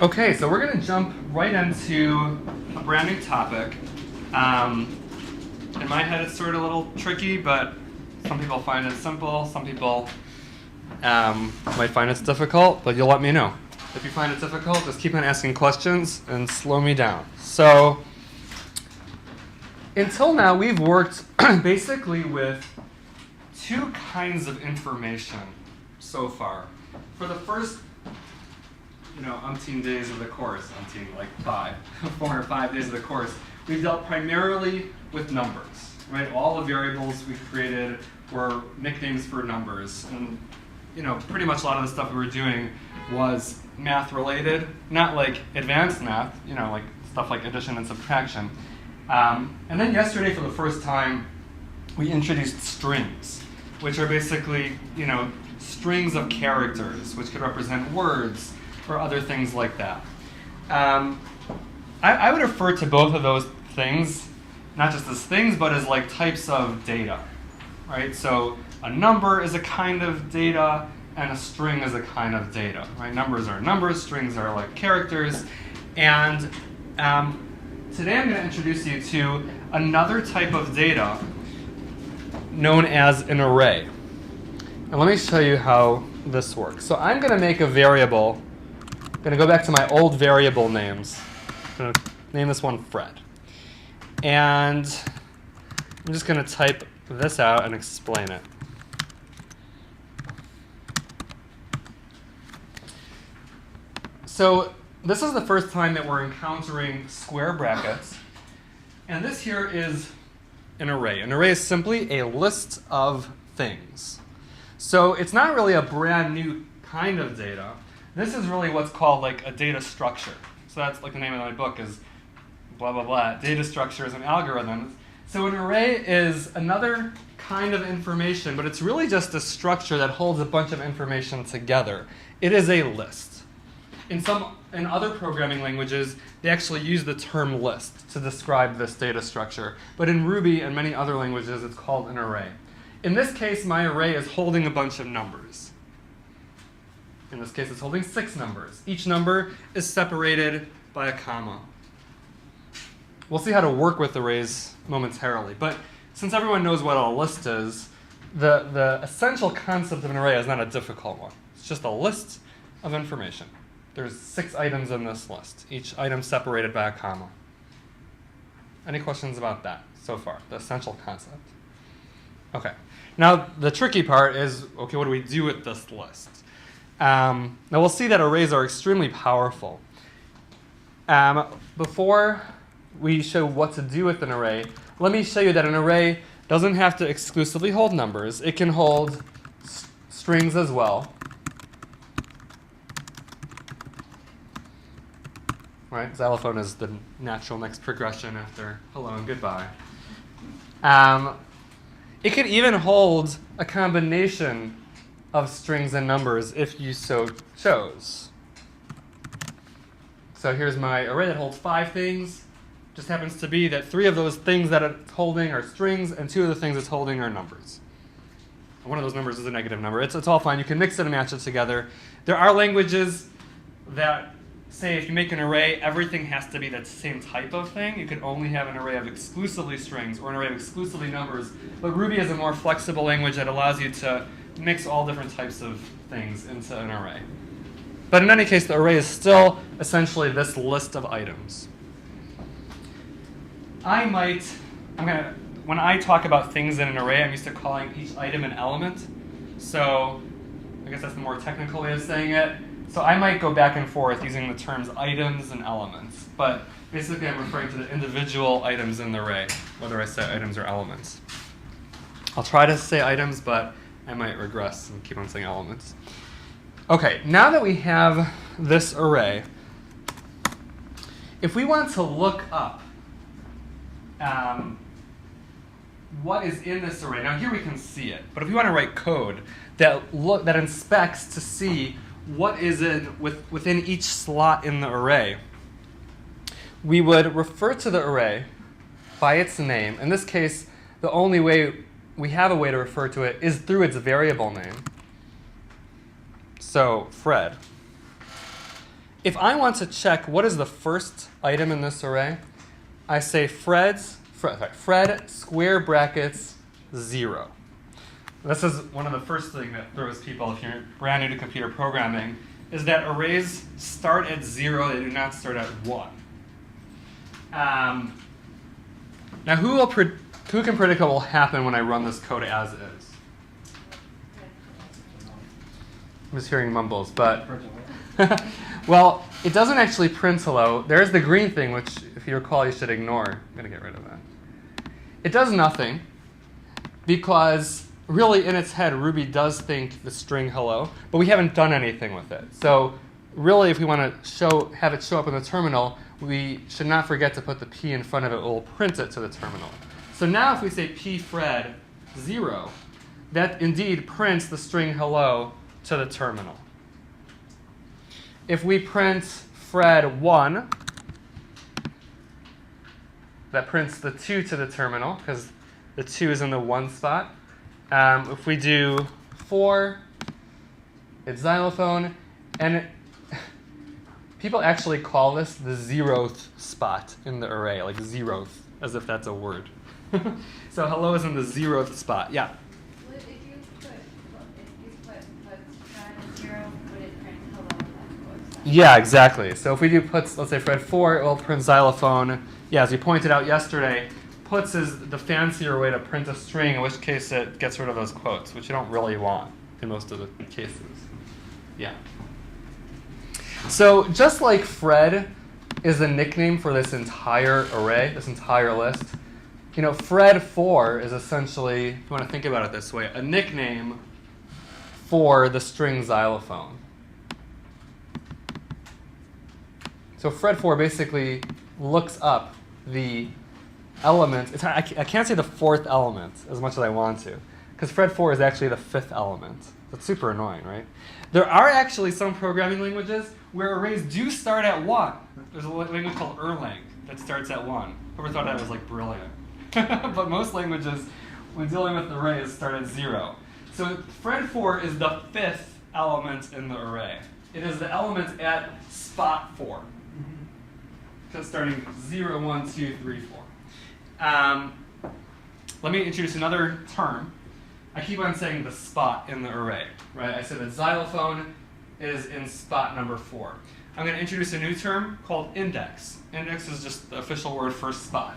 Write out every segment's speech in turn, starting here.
Okay, so we're going to jump right into a brand new topic. In my head, it's sort of a little tricky, but some people find it simple. Some people might find it difficult, but you'll let me know. If you find it difficult, just keep on asking questions and slow me down. So until now, we've worked basically with two kinds of information so far. For the first, umpteen days of the course, like 4 or 5 days of the course, we've dealt primarily with numbers, right? All the variables we created were nicknames for numbers. And, pretty much a lot of the stuff we were doing was math related, not like advanced math, like stuff like addition and subtraction. And then yesterday, for the first time, we introduced strings, which are basically, strings of characters, which could represent words or other things like that. I would refer to both of those things, not just as things, but as like types of data, right? So a number is a kind of data, and a string is a kind of data, right? Numbers are numbers, strings are like characters. And today I'm going to introduce you to another type of data known as an array. And let me show you how this works. So I'm going to make a variable. I'm going to go back to my old variable names. I'm going to name this one Fred. And I'm just going to type this out and explain it. So this is the first time that we're encountering square brackets. And this here is an array. An array is simply a list of things. So it's not really a brand new kind of data. This is really what's called like a data structure. So that's like the name of my book is blah, blah, blah, data structures and algorithms. So an array is another kind of information, but it's really just a structure that holds a bunch of information together. It is a list. In other programming languages, they actually use the term list to describe this data structure. But in Ruby and many other languages, it's called an array. In this case, my array is holding a bunch of numbers. In this case, it's holding 6 numbers. Each number is separated by a comma. We'll see how to work with arrays momentarily. But since everyone knows what a list is, the essential concept of an array is not a difficult one. It's just a list of information. There's 6 items in this list, each item separated by a comma. Any questions about that so far, the essential concept? Okay. Now, the tricky part is, okay, what do we do with this list? Now, we'll see that arrays are extremely powerful. Before we show what to do with an array, let me show you that an array doesn't have to exclusively hold numbers. It can hold strings as well. Right? Xylophone is the natural next progression after hello and goodbye. It could even hold a combination of strings and numbers if you so chose. So here's my array that holds 5 things. Just happens to be that 3 of those things that it's holding are strings, and 2 of the things it's holding are numbers. And one of those numbers is a negative number. It's all fine. You can mix it and match it together. There are languages that say if you make an array, everything has to be that same type of thing. You could only have an array of exclusively strings or an array of exclusively numbers. But Ruby is a more flexible language that allows you to mix all different types of things into an array. But in any case, the array is still essentially this list of items. When I talk about things in an array, I'm used to calling each item an element. So I guess that's the more technical way of saying it. So I might go back and forth using the terms items and elements. But basically, I'm referring to the individual items in the array, whether I say items or elements. I'll try to say items, but I might regress and keep on saying elements. OK, now that we have this array, if we want to look up what is in this array, now here we can see it. But if we want to write code that inspects to see what is within each slot in the array, we would refer to the array by its name. In this case, the only way we have a way to refer to it is through its variable name. So Fred. if I want to check what is the first item in this array, I say Fred square brackets 0. This is one of the first things that throws people if you're brand new to computer programming, is that arrays start at 0, they do not start at 1. Now who can predict what will happen when I run this code as is? I'm just hearing mumbles, but well, it doesn't actually print hello. There's the green thing, which if you recall you should ignore. I'm going to get rid of that. It does nothing because really in its head Ruby does think the string hello, but we haven't done anything with it. So really if we want to have it show up in the terminal, we should not forget to put the P in front of it. It will print it to the terminal. So now if we say pfred 0, that indeed prints the string hello to the terminal. If we print Fred 1, that prints the 2 to the terminal because the 2 is in the 1 spot. If we do 4, it's xylophone, and people actually call this the 0th spot in the array, like 0th, as if that's a word. So hello is in the 0th spot. Yeah. If you put Fred 0, would it print hello? Yeah, exactly. So if we do puts, let's say Fred 4, it will print xylophone. Yeah, as we pointed out yesterday, puts is the fancier way to print a string, in which case it gets rid of those quotes, which you don't really want in most of the cases. Yeah. So just like Fred is a nickname for this entire array, this entire list, you know, Fred 4 is essentially, if you want to think about it this way, a nickname for the string xylophone. So Fred 4 basically looks up the element. I can't say the 4th element as much as I want to, because Fred 4 is actually the 5th element. That's super annoying, right? There are actually some programming languages where arrays do start at 1. There's a language called Erlang that starts at 1. Whoever thought that was like brilliant. But most languages, when dealing with arrays, start at 0. So Fred 4 is the 5th element in the array. It is the element at spot 4. Just starting 0, 1, 2, 3, 4. Let me introduce another term. I keep on saying the spot in the array, right? I said that xylophone is in spot number 4. I'm going to introduce a new term called index. Index is just the official word for spot.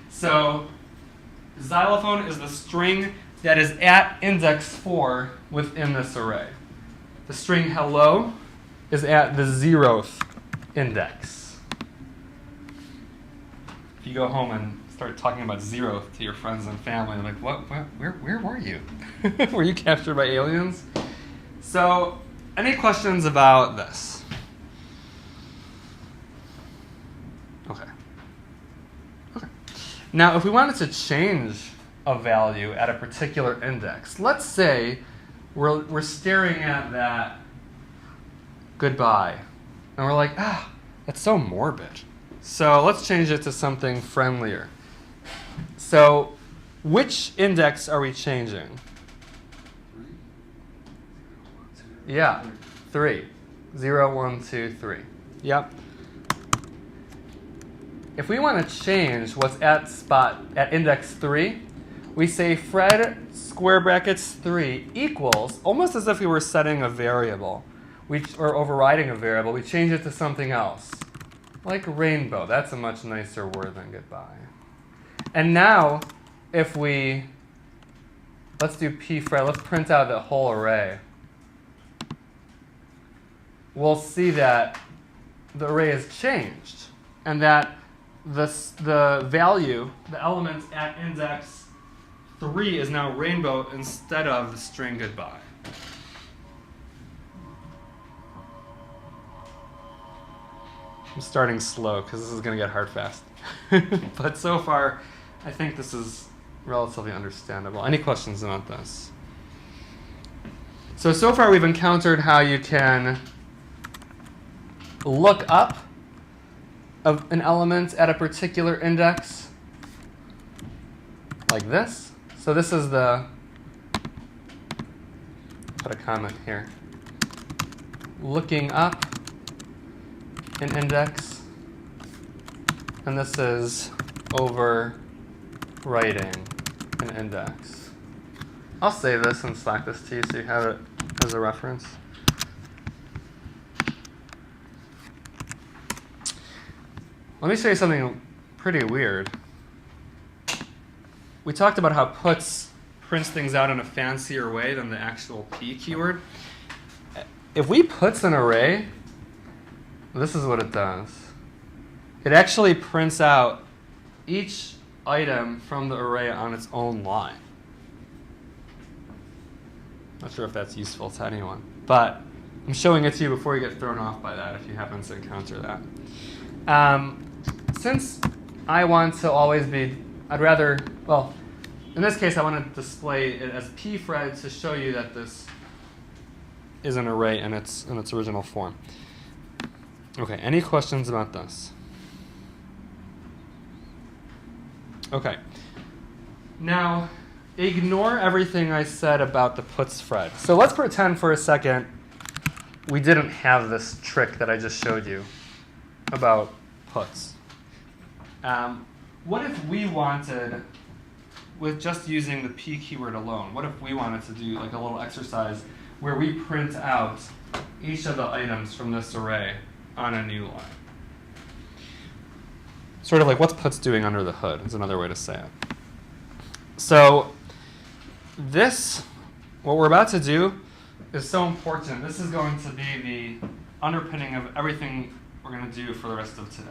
So xylophone is the string that is at index 4 within this array. The string hello is at the 0th index. If you go home and start talking about 0th to your friends and family, they're like, what, where were you? Were you captured by aliens? So, any questions about this? Okay. Now, if we wanted to change a value at a particular index, let's say we're staring at that goodbye, and we're like, that's so morbid. So let's change it to something friendlier. So which index are we changing? Yeah, 3. 0, 1, 2, 3. Yep. If we want to change what's at index 3, we say Fred square brackets 3 equals, almost as if we were setting a variable or overriding a variable, we change it to something else. Like rainbow. That's a much nicer word than goodbye. And now, if let's do pfred, let's print out the whole array. We'll see that the array has changed, and that the value, the element at index 3 is now rainbow instead of the string goodbye. I'm starting slow because this is going to get hard fast. But so far, I think this is relatively understandable. Any questions about this? So far we've encountered how you can look up an element at a particular index like this. So this is put a comment here. Looking up an index, and this is overwriting an index. I'll save this and Slack this to you so you have it as a reference. Let me show you something pretty weird. We talked about how puts prints things out in a fancier way than the actual P keyword. If we puts an array, this is what it does. It actually prints out each item from the array on its own line. Not sure if that's useful to anyone, but I'm showing it to you before you get thrown off by that if you happen to encounter that. Since I want to always be, well, in this case I want to display it as pfred to show you that this is an array in its original form. Okay, any questions about this? Okay. Now, ignore everything I said about the puts Fred. So let's pretend for a second we didn't have this trick that I just showed you about puts. What if we wanted, with just using the P keyword alone, what if we wanted to do like a little exercise where we print out each of the items from this array on a new line? Sort of like what's puts doing under the hood is another way to say it. So this, what we're about to do, is so important. This is going to be the underpinning of everything we're going to do for the rest of today,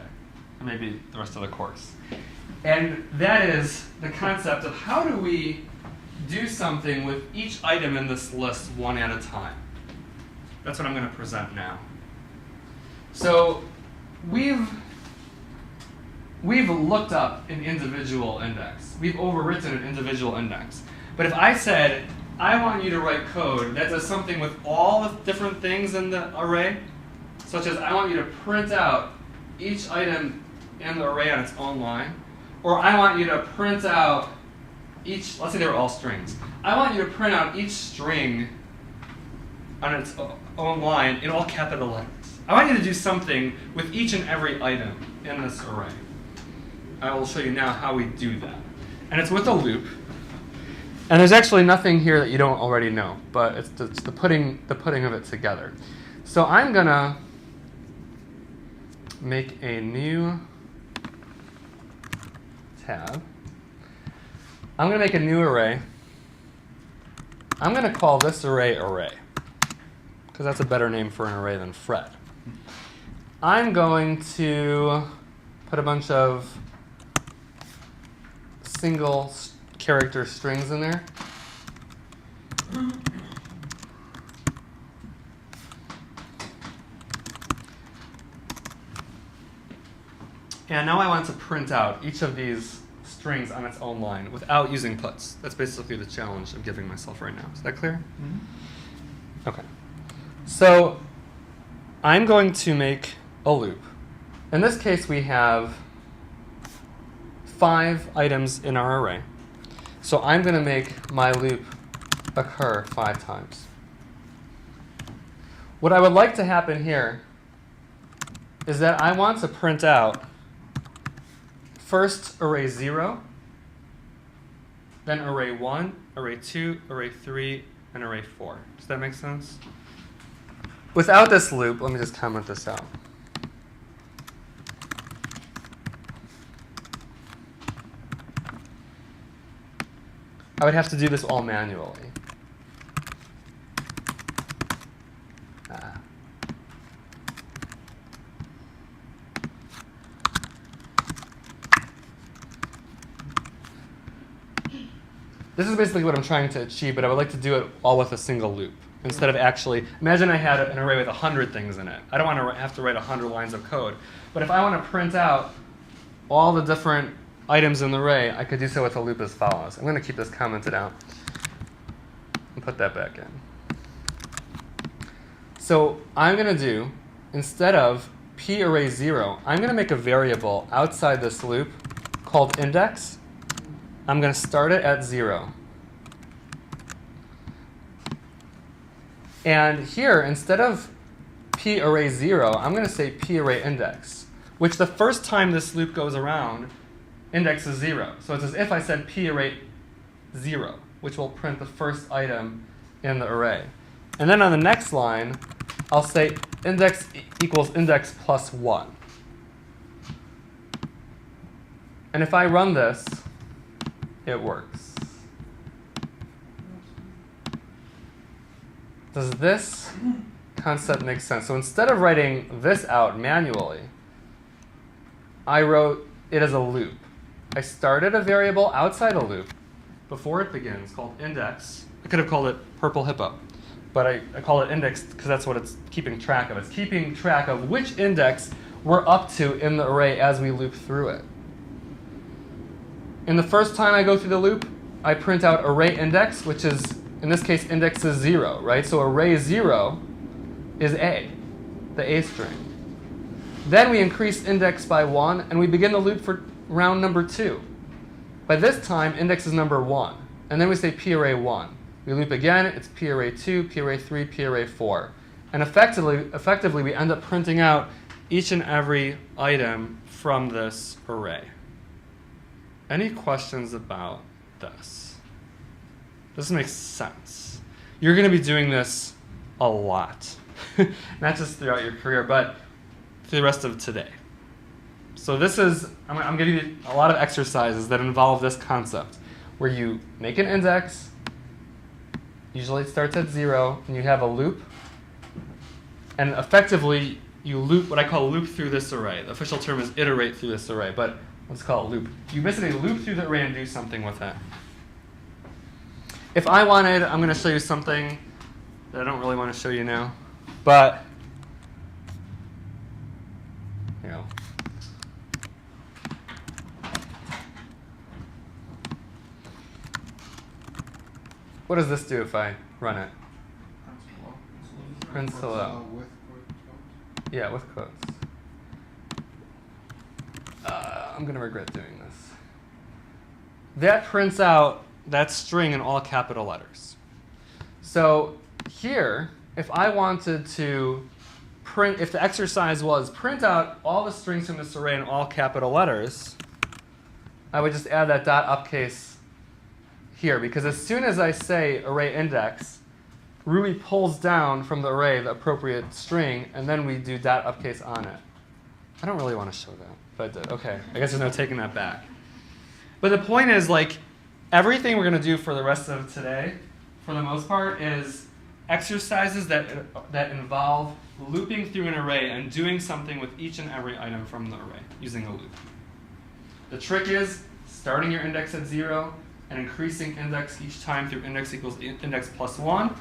or maybe the rest of the course. And that is the concept of how do we do something with each item in this list one at a time. That's what I'm going to present now. So we've looked up an individual index. We've overwritten an individual index. But if I said, I want you to write code that does something with all the different things in the array, such as I want you to print out each item in the array on its own line, or I want you to print out each, let's say they were all strings. I want you to print out each string on its own line in all capital letters. I want you to do something with each and every item in this array. I will show you now how we do that. And it's with a loop. And there's actually nothing here that you don't already know, but it's the putting of it together. So I'm going to make a new tab. I'm going to make a new array. I'm going to call this array array, because that's a better name for an array than Fred. I'm going to put a bunch of single character strings in there. And now I want to print out each of these strings on its own line without using puts. That's basically the challenge I'm giving myself right now. Is that clear? Mm-hmm. Okay. So I'm going to make a loop. In this case, we have 5 items in our array. So I'm going to make my loop occur 5 times. What I would like to happen here is that I want to print out first array 0, then array 1, array 2, array 3, and array 4. Does that make sense? Without this loop, let me just comment this out. I would have to do this all manually. This is basically what I'm trying to achieve, but I would like to do it all with a single loop. Instead of actually, imagine I had an array with 100 things in it. I don't want to have to write 100 lines of code. But if I want to print out all the different items in the array, I could do so with a loop as follows. I'm going to keep this commented out and put that back in. So I'm going to do, instead of p array 0, I'm going to make a variable outside this loop called index. I'm going to start it at 0. And here, instead of p array 0, I'm going to say p array index, which the first time this loop goes around, index is 0. So it's as if I said p array 0, which will print the first item in the array. And then on the next line, I'll say index equals index plus 1. And if I run this, it works. Does this concept make sense? So instead of writing this out manually, I wrote it as a loop. I started a variable outside a loop before it begins called index. I could have called it purple hippo, but I call it index because that's what it's keeping track of. It's keeping track of which index we're up to in the array as we loop through it. In the first time I go through the loop, I print out array index, which is, in this case, index is 0, right? So array 0 is A, the A string. Then we increase index by 1, and we begin the loop for round number 2. By this time, index is number 1. And then we say p array 1. We loop again, it's p array 2, p array 3, p array 4. And effectively, we end up printing out each and every item from this array. Any questions about this? This makes sense. You're going to be doing this a lot, not just throughout your career, but through the rest of today. So this is, I'm giving you a lot of exercises that involve this concept, where you make an index, usually it starts at 0, and you have a loop, and effectively you loop, what I call loop through this array. The official term is iterate through this array, but let's call it loop. You basically loop through the array and do something with it. If I wanted, I'm going to show you something that I don't really want to show you now, but you know. What does this do if I run it? Prints hello. With quotes? Yeah, with quotes. I'm going to regret doing this. That prints out that string in all capital letters. So here, if I wanted to print, if the exercise was print out all the strings from this array in all capital letters, I would just add that dot upcase here, because as soon as I say array index, Ruby pulls down from the array the appropriate string, and then we do dot upcase on it. I don't really want to show that, but I did. Okay, I guess there's no taking that back. But the point is, like, everything we're going to do for the rest of today, for the most part, is exercises that involve looping through an array and doing something with each and every item from the array using a loop. The trick is starting your index at 0 and increasing index each time through index equals index plus 1,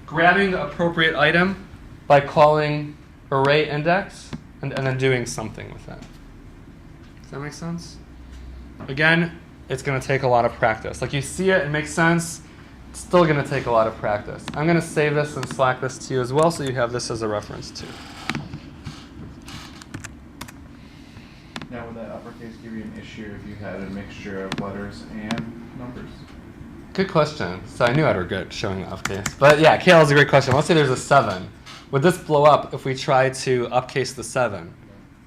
grabbing the appropriate item by calling array index, and then doing something with that. Does that make sense? Again, it's going to take a lot of practice. Like, you see it, it makes sense. It's still going to take a lot of practice. I'm going to save this and Slack this to you as well, so you have this as a reference too. Now, would that uppercase give you an issue if you had a mixture of letters and numbers? Good question. So I knew I'd regret showing the upcase. But yeah, Kale is a great question. Let's say there's a 7. Would this blow up if we try to upcase the 7?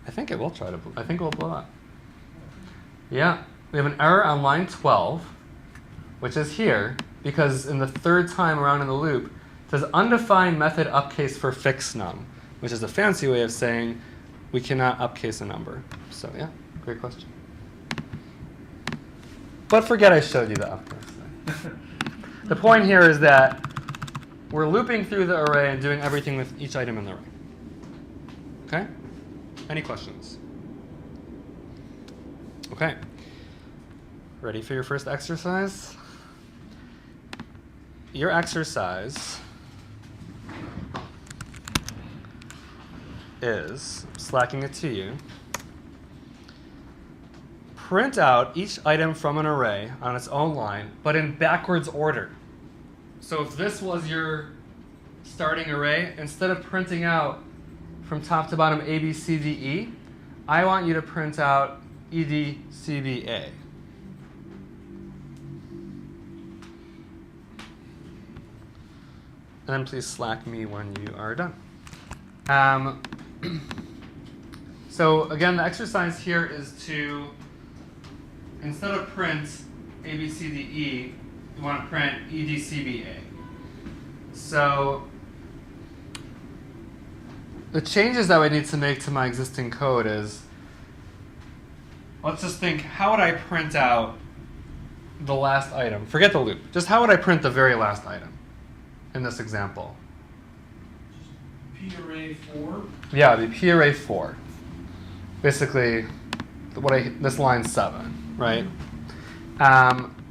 I think it will I think it will blow up. Yeah. We have an error on line 12, which is here, because in the third time around in the loop, it says undefined method upcase for fixed num, which is a fancy way of saying we cannot upcase a number. So yeah, great question. But forget I showed you the upcase thing. The point here is that we're looping through the array and doing everything with each item in the array. Okay? Any questions? Okay. Ready for your first exercise? Your exercise is, slacking it to you, print out each item from an array on its own line, but in backwards order. So if this was your starting array, instead of printing out from top to bottom A, B, C, D, E, I want you to print out E, D, C, B, A. And then please Slack me when you are done. So again, the exercise here is to, instead of print A, B, C, D, E, you want to print E, D, C, B, A. So the changes that we need to make to my existing code is, let's just think, how would I print out the last item? Forget the loop. Just how would I print the very last item in this example? P array 4. Yeah, it'd be P array 4. Basically, this line 7, right?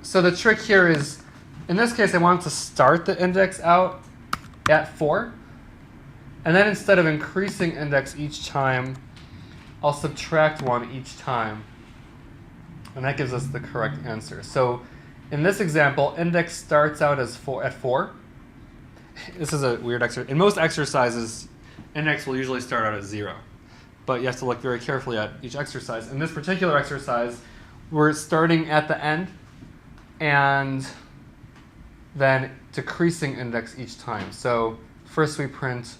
So the trick here is, in this case, I want to start the index out at 4. And then instead of increasing index each time, I'll subtract 1 each time. And that gives us the correct answer. So in this example, index starts out as at 4. This is a weird exercise. In most exercises, index will usually start out at 0. But you have to look very carefully at each exercise. In this particular exercise, we're starting at the end and then decreasing index each time. So first we print,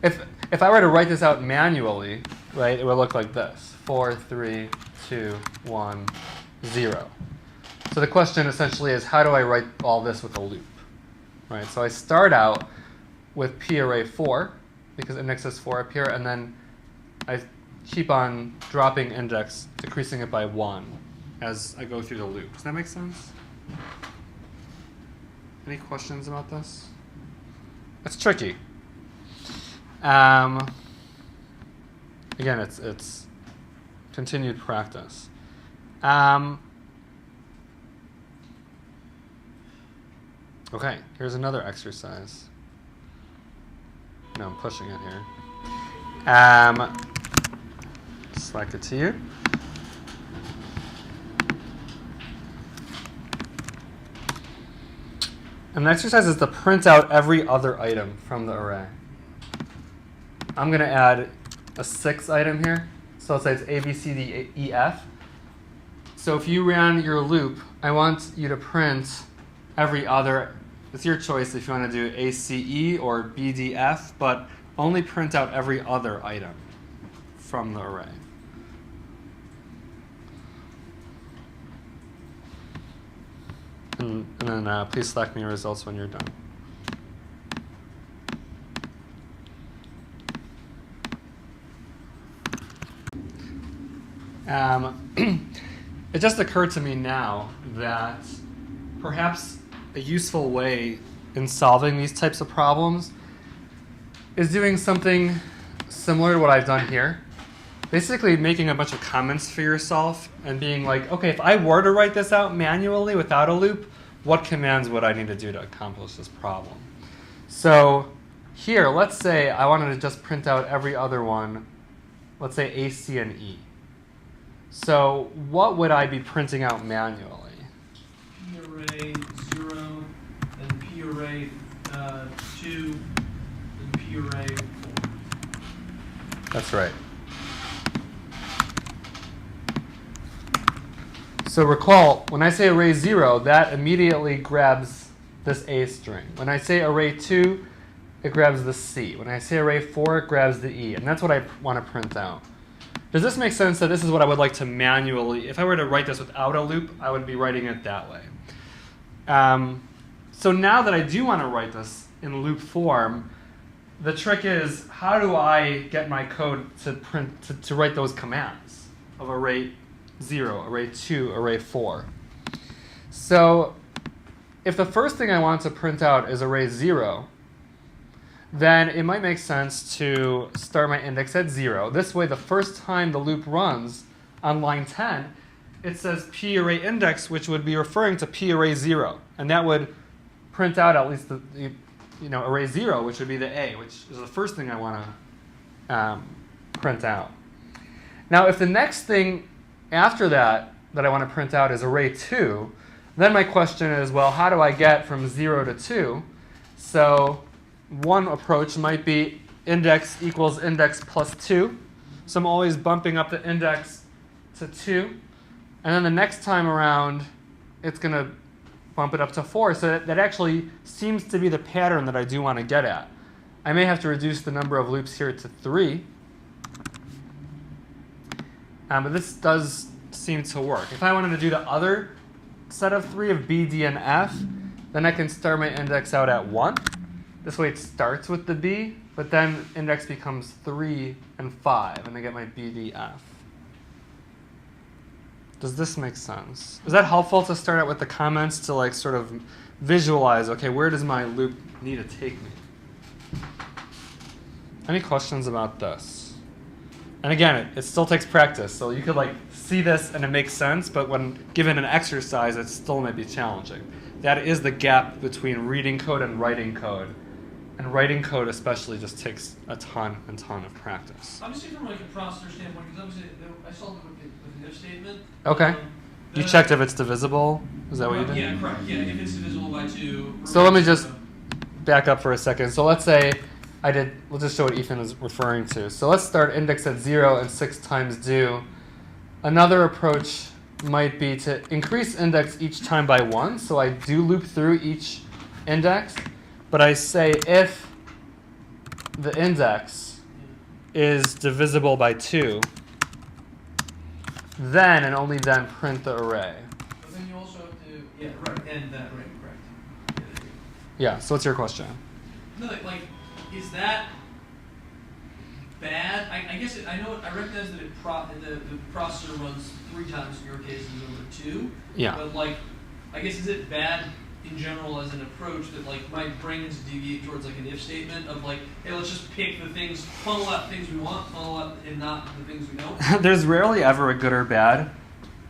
if I were to write this out manually, right, it would look like this: 4, 3, 2, 1, 0. So the question essentially is, how do I write all this with a loop? Right, so I start out with P array 4, because index is 4 up here, and then I keep on dropping index, decreasing it by 1 as I go through the loop. Does that make sense? Any questions about this? It's tricky. Again, it's continued practice. Okay, here's another exercise. No, I'm pushing it here. Slack it to you. And the exercise is to print out every other item from the array. I'm going to add a 6th item here. So let's say it's A, B, C, D, E, F. So if you ran your loop, I want you to print every other. It's your choice if you want to do A, C, E or B, D, F, but only print out every other item from the array. And then please select me your results when you're done. It just occurred to me now that perhaps a useful way in solving these types of problems is doing something similar to what I've done here. Basically making a bunch of comments for yourself and being like, okay, if I were to write this out manually without a loop, what commands would I need to do to accomplish this problem? So here, let's say I wanted to just print out every other one, let's say A, C, and E. So what would I be printing out manually? P array 0, and P array 2, and P array 4. That's right. So recall, when I say array 0, that immediately grabs this A string. When I say array 2, it grabs the C. When I say array 4, it grabs the E. And that's what I want to print out. Does this make sense that this is what I would like to manually, if I were to write this without a loop, I would be writing it that way. So now that I do want to write this in loop form, the trick is, how do I get my code to to write those commands of array 0, array 2, array 4? So if the first thing I want to print out is array 0, then it might make sense to start my index at 0. This way, the first time the loop runs on line 10, it says P array index, which would be referring to P array 0. And that would print out at least the array 0, which would be the A, which is the first thing I want to print out. Now, if the next thing after that I want to print out is array 2, then my question is, well, how do I get from 0 to 2? So one approach might be index equals index plus 2. So I'm always bumping up the index to 2. And then the next time around, it's going to bump it up to 4. So that actually seems to be the pattern that I do want to get at. I may have to reduce the number of loops here to 3. But this does seem to work. If I wanted to do the other set of 3 of B, D, and F, then I can start my index out at 1. This way it starts with the B, but then index becomes 3 and 5, and I get my B, D, F. Does this make sense? Is that helpful to start out with the comments to like sort of visualize, okay, where does my loop need to take me? Any questions about this? And again, it still takes practice. So you could like see this and it makes sense, but when given an exercise, it still may be challenging. That is the gap between reading code and writing code. And writing code especially just takes a ton and ton of practice. Obviously from like a processor standpoint, because obviously I saw it with an if statement. Okay. You checked if it's divisible? Is that what you did? Yeah, correct. Yeah, if it's divisible by 2. So let me just back up for a second. So let's say we'll just show what Ethan is referring to. So let's start index at 0 and 6 times do. Another approach might be to increase index each time by 1. So I do loop through each index, but I say if the index is divisible by 2, then and only then print the array. But then you also have to, yeah, right, end that, right, correct. Yeah, so what's your question? No, like, is that bad? I guess I recognize that the processor runs 3 times in your case is over 2. Yeah. But like, I guess is it bad in general as an approach that like my brain is deviate towards like an if statement of like, hey, let's just pick the things, funnel out things we want, funnel out and not the things we don't. There's rarely ever a good or bad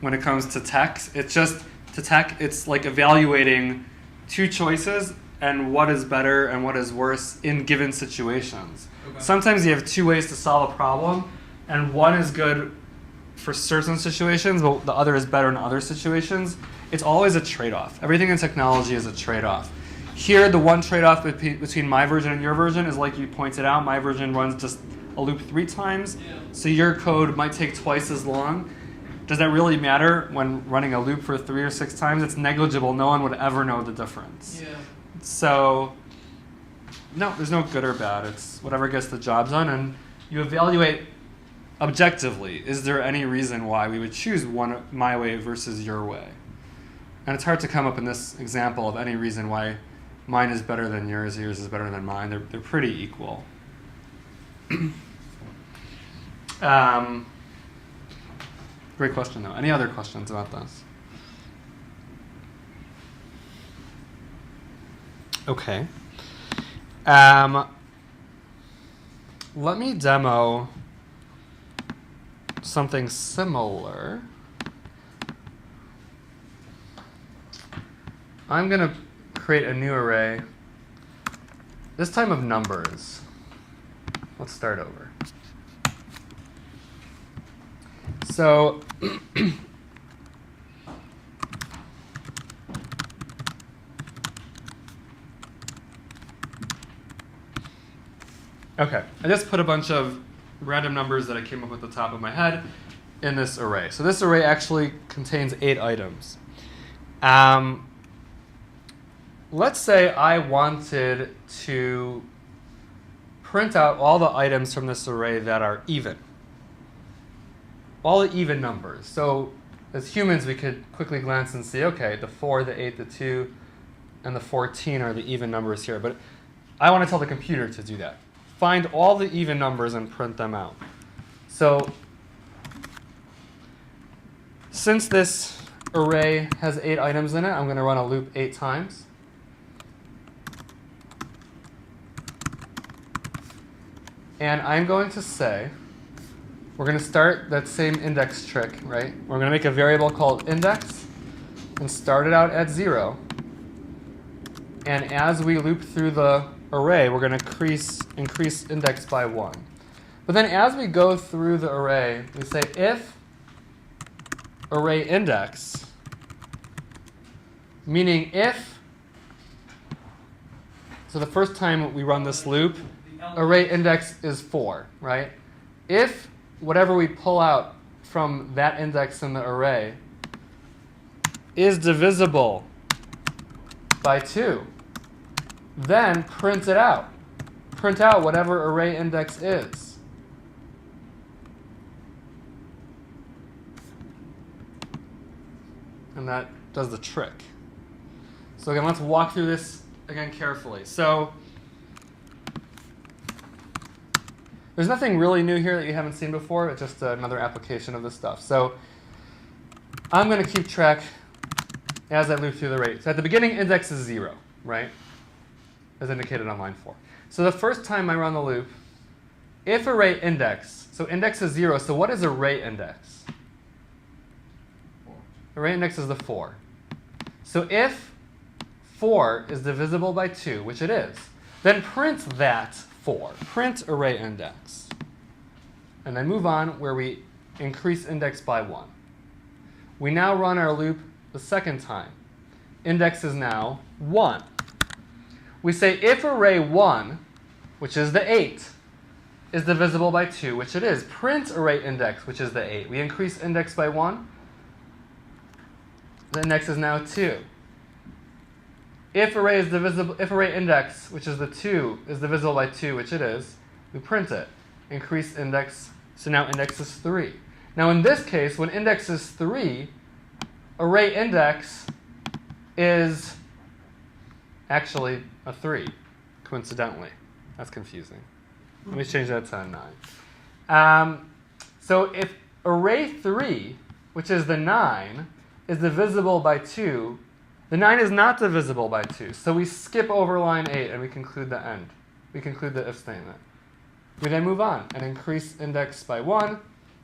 when it comes to tech. It's just to tech, it's like evaluating 2 choices and what is better and what is worse in given situations. Okay. Sometimes you have 2 ways to solve a problem, and one is good for certain situations, but the other is better in other situations. It's always a trade-off. Everything in technology is a trade-off. Here, the one trade-off between my version and your version is like you pointed out, my version runs just a loop 3 times, so your code might take twice as long. Does that really matter when running a loop for 3 or 6 times? It's negligible. No one would ever know the difference. Yeah. So, no, there's no good or bad. It's whatever gets the job done, and you evaluate objectively. Is there any reason why we would choose my way versus your way? And it's hard to come up in this example of any reason why mine is better than yours is better than mine. They're pretty equal. Great question, though. Any other questions about this? Okay. Let me demo something similar. I'm going to create a new array, this time of numbers. Let's start over. So okay, I just put a bunch of random numbers that I came up with at the top of my head in this array. So this array actually contains 8 items. Let's say I wanted to print out all the items from this array that are even. All the even numbers. So as humans, we could quickly glance and see, okay, the 4, the 8, the 2, and the 14 are the even numbers here. But I want to tell the computer to do that. Find all the even numbers and print them out. So since this array has 8 items in it, I'm going to run a loop 8 times. And I'm going to say, we're going to start that same index trick, right? We're going to make a variable called index and start it out at 0. And as we loop through the array, we're going to increase index by 1. But then as we go through the array, we say if array index, meaning if, so the first time we run this loop, array index is 4, right? If whatever we pull out from that index in the array is divisible by 2, then print it out. print out whatever array index is. And that does the trick. So again, let's walk through this again carefully. So there's nothing really new here that you haven't seen before. It's just another application of this stuff. So I'm going to keep track as I loop through the rate. So at the beginning, index is 0, right? As indicated on line 4. So the first time I run the loop, if array index, so index is 0, so what is array index? 4. Array index is the 4. So if 4 is divisible by 2, which it is, then print that 4. Print array index. And then move on where we increase index by 1. We now run our loop the second time. Index is now 1. We say if array 1, which is the 8, is divisible by 2, which it is, print array index, which is the 8. We increase index by 1. The index is now 2. If array is divisible, if array index, which is the 2, is divisible by 2, which it is, we print it. Increase index, so now index is 3. Now in this case, when index is 3, array index is actually a 3, coincidentally. That's confusing. Let me change that to a 9. So if array 3, which is the 9, is divisible by 2, the 9 is not divisible by 2. So we skip over line 8 and we conclude the end. We conclude the if statement. We then move on and increase index by 1.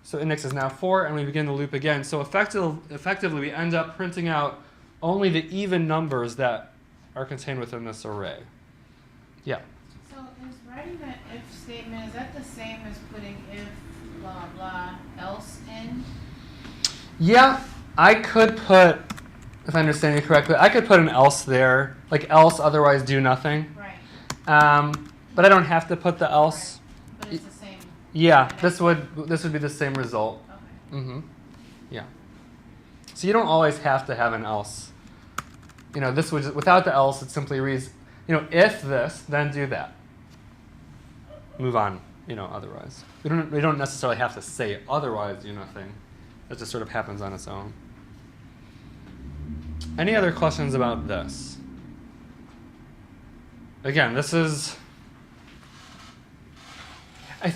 So index is now 4, and we begin the loop again. So effectively, we end up printing out only the even numbers that are contained within this array. Yeah? So is writing that if statement, is that the same as putting if blah blah else in? Yeah, I could put, if I understand you correctly, I could put an else there, like else otherwise do nothing. Right. But I don't have to put the else. Right. But it's the same. Yeah, this would be the same result. Okay. Mm-hmm. Yeah. So you don't always have to have an else. You know, this would just, without the else, it simply reads, you know, if this, then do that. Move on. You know, otherwise. We don't necessarily have to say otherwise do nothing. It just sort of happens on its own. Any other questions about this? Again, this is. I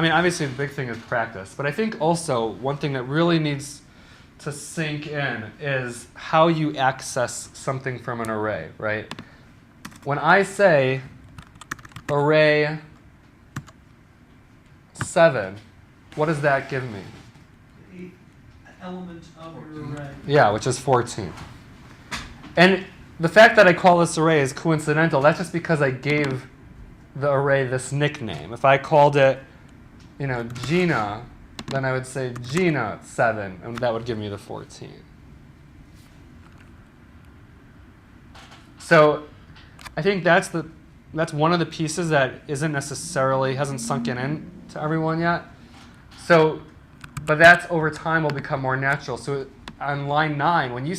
mean, obviously the big thing is practice, but I think also one thing that really needs to sink in is how you access something from an array, right? When I say array 7, what does that give me? The 8th element of your array. Yeah, which is 14. And the fact that I call this array is coincidental. That's just because I gave the array this nickname. If I called it, you know, Gina, then I would say Gina 7, and that would give me the 14. So I think that's one of the pieces that hasn't sunken in to everyone yet. So, but that's over time will become more natural. So on line 9, when you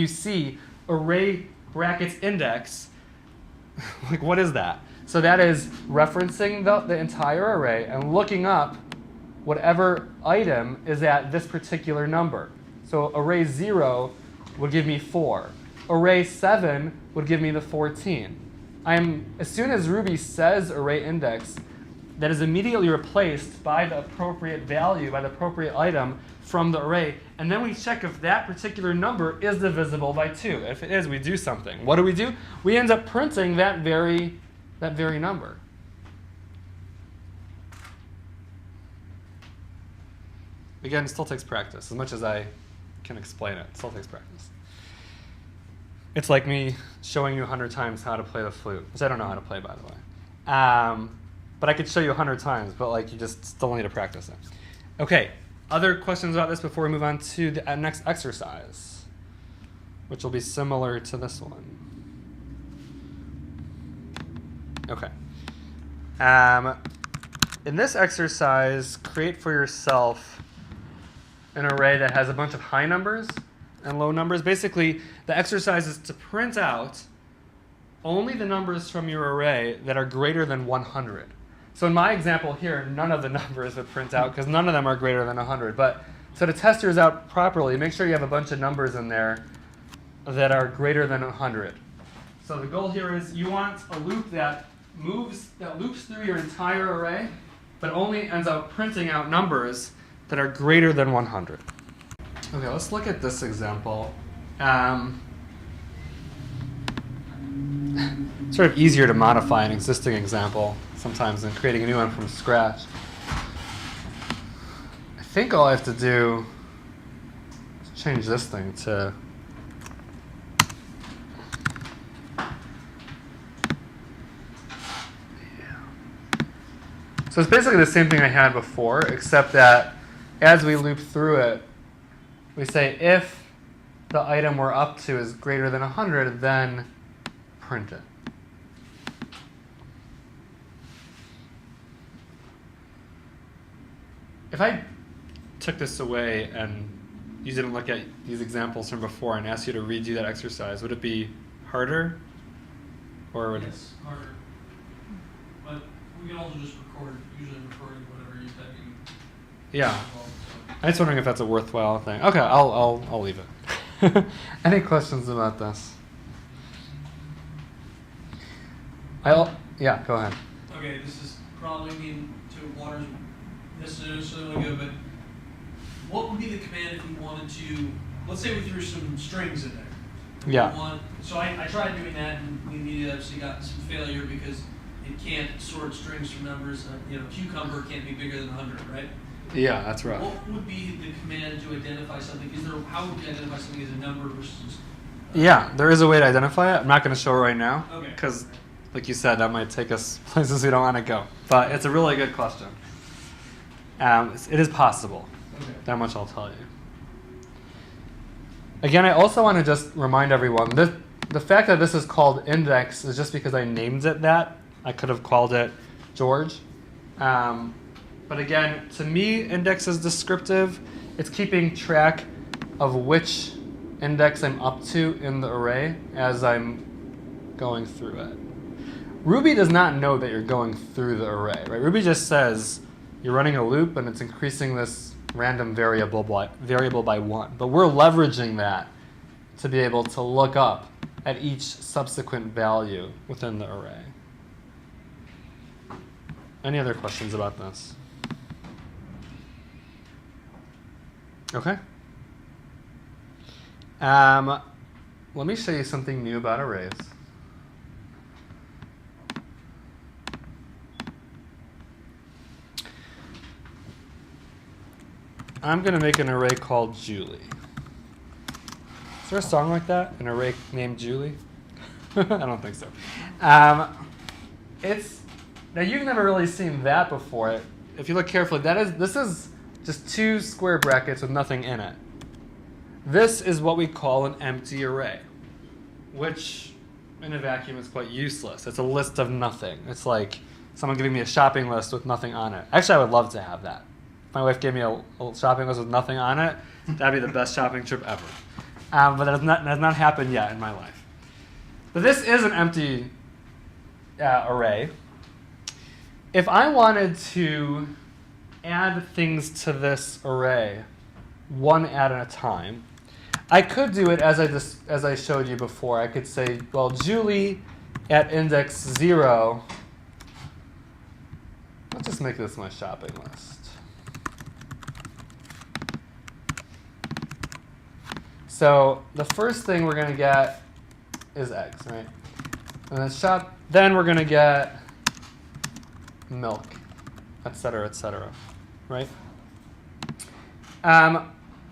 see array brackets index, like what is that? So that is referencing the entire array and looking up whatever item is at this particular number. So array 0 would give me 4. Array 7 would give me the 14. As soon as Ruby says array index, that is immediately replaced by the appropriate value, by the appropriate item from the array. And then we check if that particular number is divisible by 2. If it is, we do something. What do? We end up printing that very number. Again, it still takes practice. As much as I can explain it, it still takes practice. It's like me showing you 100 times how to play the flute, which I don't know how to play, by the way. But I could show you 100 times, but like you just still need to practice it. Okay, other questions about this before we move on to the next exercise, which will be similar to this one. Okay. In this exercise, create for yourself an array that has a bunch of high numbers and low numbers. Basically, the exercise is to print out only the numbers from your array that are greater than 100. So in my example here, none of the numbers would print out because none of them are greater than 100. But so to test yours out properly, make sure you have a bunch of numbers in there that are greater than 100. So the goal here is you want a loop that loops through your entire array, but only ends up printing out numbers that are greater than 100. Okay, let's look at this example. Sort of easier to modify an existing example sometimes than creating a new one from scratch. I think all I have to do is change this thing to So it's basically the same thing I had before, except that as we loop through it, we say if the item we're up to is greater than 100, then print it. If I took this away and you didn't look at these examples from before and asked you to redo that exercise, would it be harder? Or would Yes, harder. But we can also just record, usually recording whatever you're typing. Yeah. I'm just wondering if that's a worthwhile thing. Okay, I'll leave it. Any questions about this? Yeah, go ahead. Okay, this is probably mean to Waters necessarily good, but what would be the command if we wanted to, let's say we threw some strings in there. Yeah. So I tried doing that and we immediately obviously got some failure because it can't sort strings from numbers. Cucumber can't be bigger than 100, right? Yeah, that's right. What would be the command to identify something? How would you identify something as a number versus? Yeah, there is a way to identify it. I'm not going to show it right now Okay. because, like you said, that might take us places we don't want to go. But it's a really good question. It is possible. Okay. That much I'll tell you. Again, I also want to just remind everyone, the fact that this is called index is just because I named it that. I could have called it George. But again, to me, index is descriptive. It's keeping track of which index I'm up to in the array as I'm going through it. Ruby does not know that you're going through the array, right? Ruby just says you're running a loop and it's increasing this random variable by 1. But we're leveraging that to be able to look up at each subsequent value within the array. Any other questions about this? Okay. Let me show you something new about arrays. I'm going to make an array called Julie. Is there a song like that? An array named Julie? I don't think so. Now you've never really seen that before. If you look carefully, this is just 2 square brackets with nothing in it. This is what we call an empty array, which in a vacuum is quite useless. It's a list of nothing. It's like someone giving me a shopping list with nothing on it. Actually, I would love to have that. If my wife gave me a shopping list with nothing on it, that'd be the best shopping trip ever. But that has not happened yet in my life. But this is an empty array. If I wanted to add things to this array, one at a time, I could do it as I showed you before. I could say, well, Julie at index 0. Let's just make this my shopping list. So the first thing we're going to get is eggs, right? And then we're going to get milk, etc., right?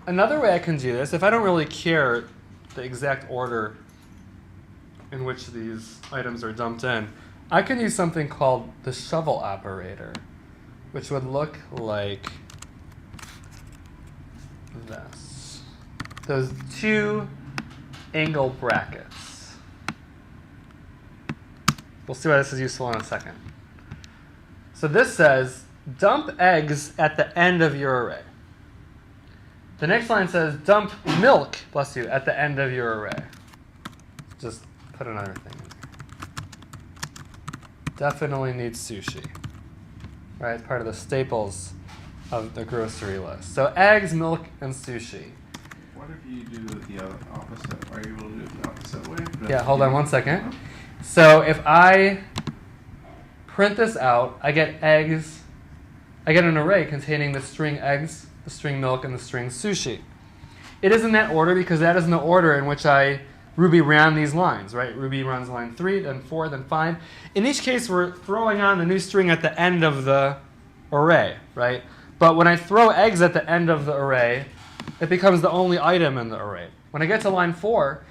Another way I can do this, if I don't really care the exact order in which these items are dumped in, I can use something called the shovel operator, which would look like this. Those 2 angle brackets. We'll see why this is useful in a second. So this says, dump eggs at the end of your array. The next line says, dump milk, bless you, at the end of your array. Just put another thing in there. Definitely need sushi. Right? It's part of the staples of the grocery list. So eggs, milk, and sushi. What if you do the opposite? Are you able to do it the opposite way? Yeah, hold on one second. So if I print this out, I get eggs. I get an array containing the string eggs, the string milk, and the string sushi. It is in that order because that is in the order in which Ruby ran these lines, right? Ruby runs line 3, then 4, then 5. In each case, we're throwing on the new string at the end of the array, right? But when I throw eggs at the end of the array, it becomes the only item in the array. When I get to line 4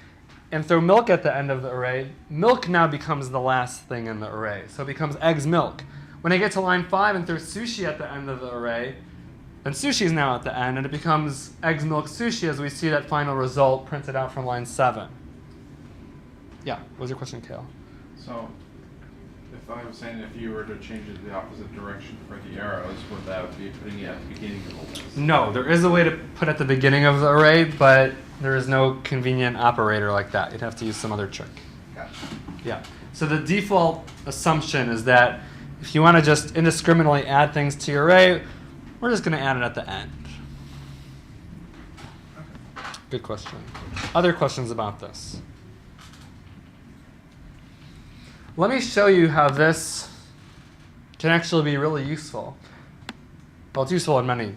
and throw milk at the end of the array, milk now becomes the last thing in the array. So it becomes eggs, milk. When I get to line 5 and throw sushi at the end of the array, then sushi is now at the end, and it becomes eggs, milk, sushi as we see that final result printed out from line 7. Yeah, what was your question, Kale? So, if I was saying if you were to change it the opposite direction for the arrows, would that be putting it at the beginning of the list? No, there is a way to put at the beginning of the array, but there is no convenient operator like that. You'd have to use some other trick. Gotcha. Yeah. So the default assumption is that if you want to just indiscriminately add things to your array, we're just going to add it at the end. Good question. Other questions about this? Let me show you how this can actually be really useful. Well, it's useful in many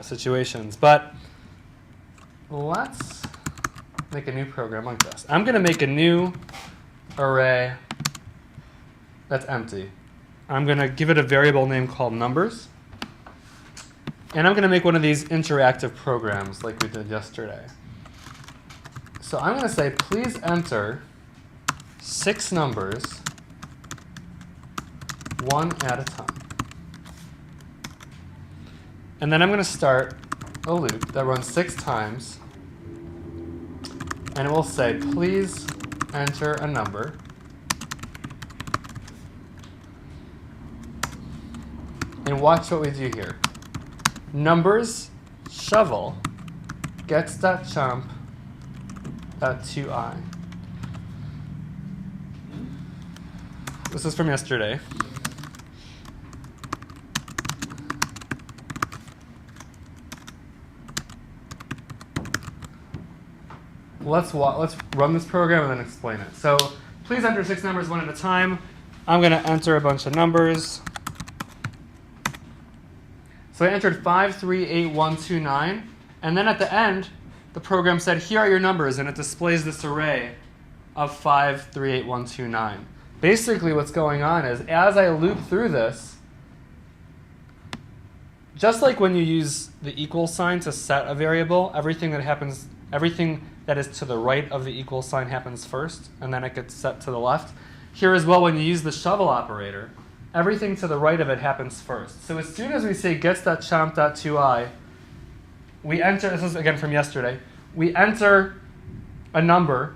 situations, but let's make a new program like this. I'm going to make a new array that's empty. I'm going to give it a variable name called numbers. And I'm going to make one of these interactive programs like we did yesterday. So I'm going to say, please enter 6 numbers, one at a time. And then I'm going to start a loop that runs 6 times. And it will say, please enter a number. And watch what we do here. Numbers, shovel, gets.chomp.2i. This is from yesterday. Let's run this program and then explain it. So please enter 6 numbers one at a time. I'm going to enter a bunch of numbers. So I entered 5, 3, 8, 1, 2, 9. And then at the end, the program said, here are your numbers. And it displays this array of 5, 3, 8, 1, 2, 9. Basically what's going on is, as I loop through this, just like when you use the equal sign to set a variable, everything that is to the right of the equal sign happens first, and then it gets set to the left. Here as well, when you use the shovel operator, everything to the right of it happens first. So as soon as we say gets.chomp.2i, we enter, this is again from yesterday, we enter a number,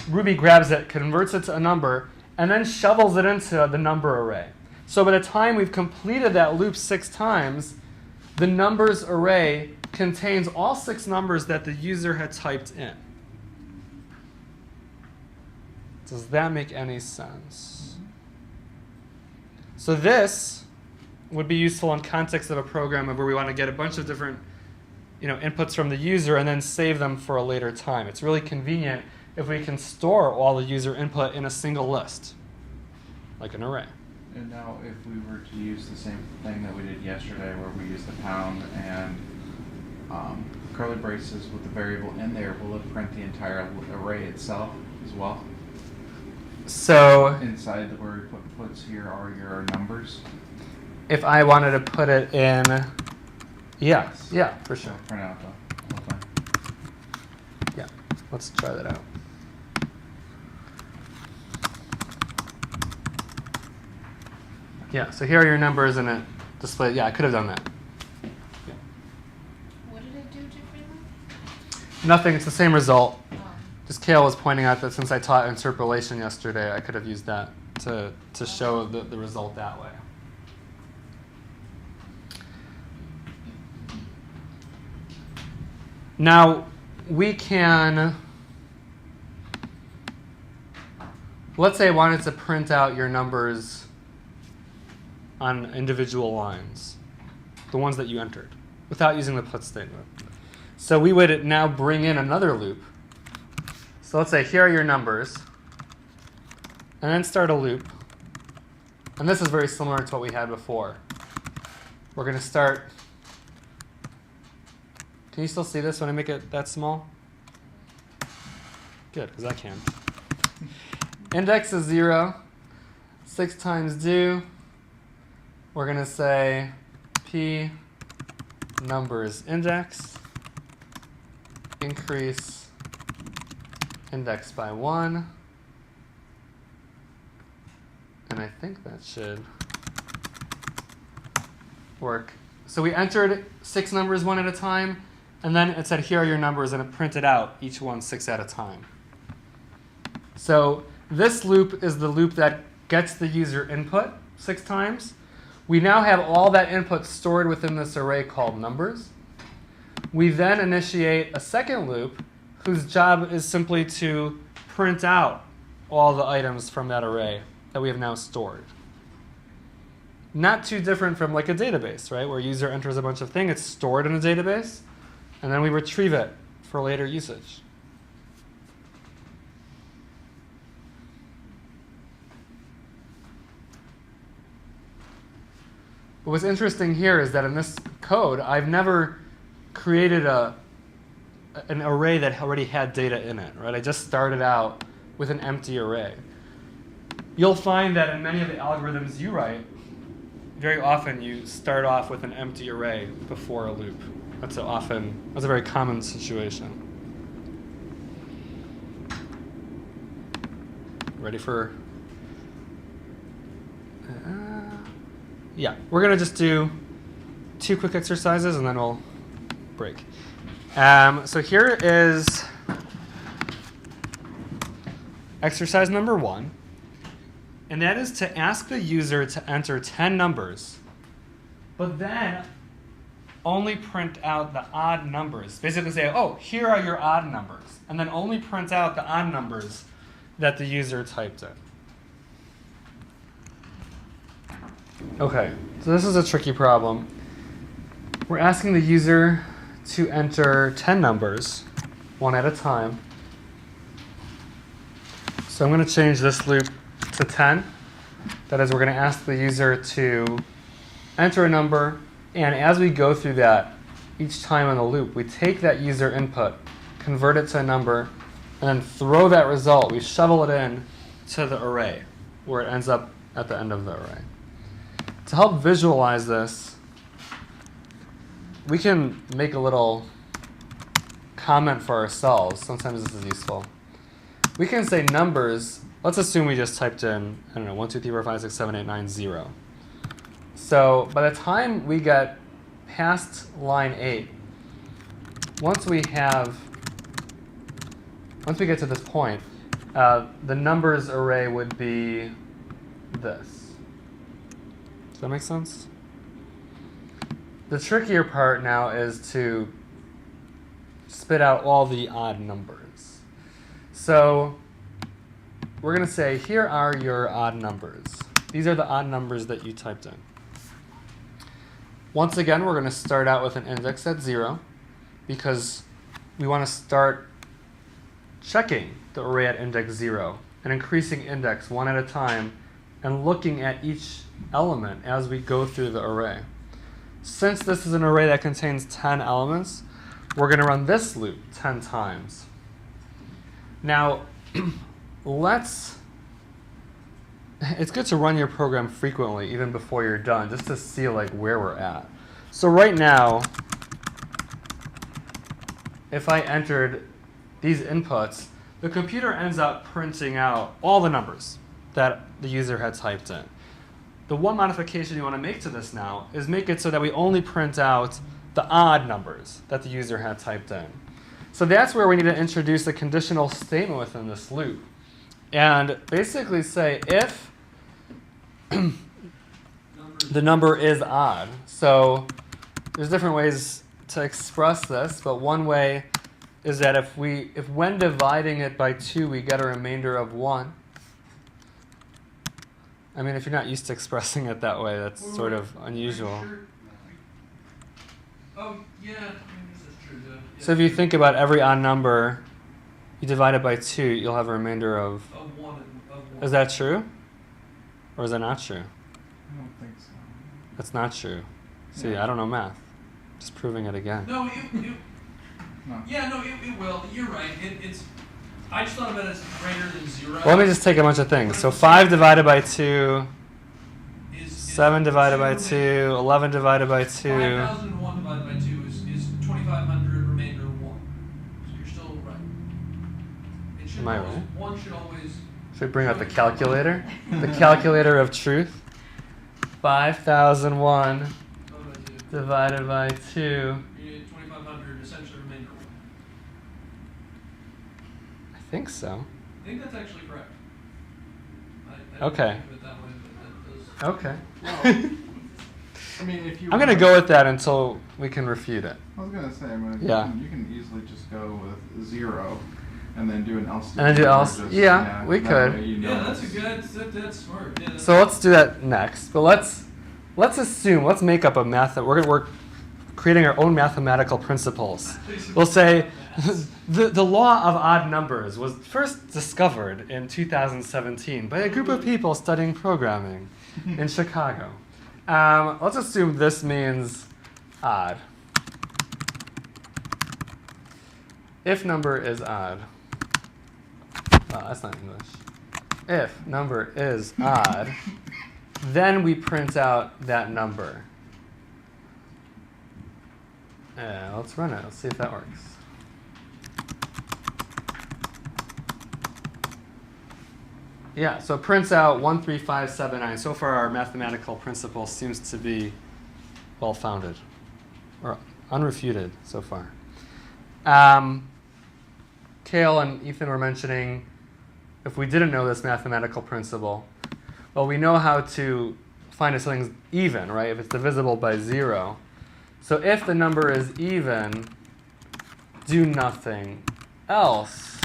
Ruby grabs it, converts it to a number, and then shovels it into the number array. So by the time we've completed that loop 6 times, the numbers array contains all 6 numbers that the user had typed in. Does that make any sense? So this would be useful in context of a program where we want to get a bunch of different inputs from the user and then save them for a later time. It's really convenient if we can store all the user input in a single list, like an array. And now if we were to use the same thing that we did yesterday where we used the pound and curly braces with the variable in there, will it print the entire array itself as well? So Inside where we put puts here are your numbers? if I wanted to put it in, yeah, for sure. So print out the whole thing. Yeah, let's try that out. Yeah, so here are your numbers and it displays, yeah, I could have done that. Yeah. What did it do differently? Nothing, it's the same result. Oh. Just Kale was pointing out that since I taught interpolation yesterday, I could have used that to show the result that way. Now, we can let's say I wanted to print out your numbers on individual lines, the ones that you entered, without using the put statement. So we would now bring in another loop. So let's say here are your numbers, and then start a loop. And this is very similar to what we had before. We're going to start. Can you still see this when I make it that small? Good, because I can. Index is 0. 6 times do. We're going to say p numbers index. Increase index by 1. And I think that should work. So we entered 6 numbers one at a time, and then it said here are your numbers, and it printed out each one 6 at a time. So this loop is the loop that gets the user input 6 times. We now have all that input stored within this array called numbers. We then initiate a second loop whose job is simply to print out all the items from that array that we have now stored. Not too different from like a database, right? Where a user enters a bunch of things, it's stored in a database, and then we retrieve it for later usage. But what's interesting here is that in this code, I've never created an array that already had data in it, right? I just started out with an empty array. You'll find that in many of the algorithms you write, very often you start off with an empty array before a loop. That's a very common situation. Ready for? Yeah, we're gonna just do 2 quick exercises and then we'll break. So here is exercise number 1. And that is to ask the user to enter 10 numbers, but then only print out the odd numbers. Basically say, oh, here are your odd numbers, and then only print out the odd numbers that the user typed in. Okay, so this is a tricky problem. We're asking the user to enter 10 numbers, one at a time. So I'm going to change this loop to 10. That is, we're going to ask the user to enter a number, and as we go through that, each time in the loop, we take that user input, convert it to a number, and then throw that result, we shovel it in to the array, where it ends up at the end of the array. To help visualize this, we can make a little comment for ourselves. Sometimes this is useful. We can say numbers. Let's assume we just typed in, I don't know, 1, 2, 3, 4, 5, 6, 7, 8, 9, 0. So by the time we get past line 8, once we get to this point, the numbers array would be this. Does that make sense? The trickier part now is to spit out all the odd numbers. So we're going to say, here are your odd numbers. These are the odd numbers that you typed in. Once again, we're going to start out with an index at 0 because we want to start checking the array at index 0 and increasing index one at a time and looking at each element as we go through the array. Since this is an array that contains 10 elements, we're going to run this loop 10 times. Now, it's good to run your program frequently, even before you're done, just to see like where we're at. So right now, if I entered these inputs, the computer ends up printing out all the numbers that the user had typed in. The one modification you want to make to this now is make it so that we only print out the odd numbers that the user had typed in. So that's where we need to introduce a conditional statement within this loop. And basically say if the number is odd. So there's different ways to express this, but one way is that if when dividing it by 2 we get a remainder of 1, I mean, if you're not used to expressing it that way, that's Wait, sort wait, of are you unusual. sure? Oh, yeah, I guess that's true, though. Yeah. So if you think about every odd number, you divide it by 2, you'll have a remainder of... Of one. Is that true? Or is that not true? I don't think so. That's not true. See, Yeah. I don't know math. Just proving it again. No, No. yeah, no, it will. You're right. It's. I just thought about it as greater than 0. Well, let me just take a bunch of things. So 5 divided by 2, Is 7 divided by 2, 2, 11 divided by 2. 5,001 divided by 2 is 2,500, remainder 1. So you're still right. It should Am I always, right? 1 should always. Should we bring out the calculator? The calculator of truth. 5,001 divided by 2. You need 2,500, essentially remainder 1. I think so. I think that's actually correct. I Okay. Think of it that way, but that does. Okay. Well, I mean, if you. I'm going to go with that until we can refute it. I was gonna say, I mean, Yeah. you can easily just go with 0, and then do an else. And then do else- yeah, we that could. way you know Yeah, that's a it's- good. That's smart. Yeah. So let's do that next. But let's assume, let's make up a math that we're creating our own mathematical principles. We'll say the law of odd numbers was first discovered in 2017 by a group of people studying programming in Chicago. Let's assume this means odd. If number is odd, that's not English. If number is odd, then we print out that number. Let's run it. Let's see if that works. Yeah, so it prints out 13579. So far, our mathematical principle seems to be well-founded, or unrefuted so far. Kale and Ethan were mentioning, if we didn't know this mathematical principle, well, we know how to find if something's even, right? If it's divisible by 0. So if the number is even, do nothing else.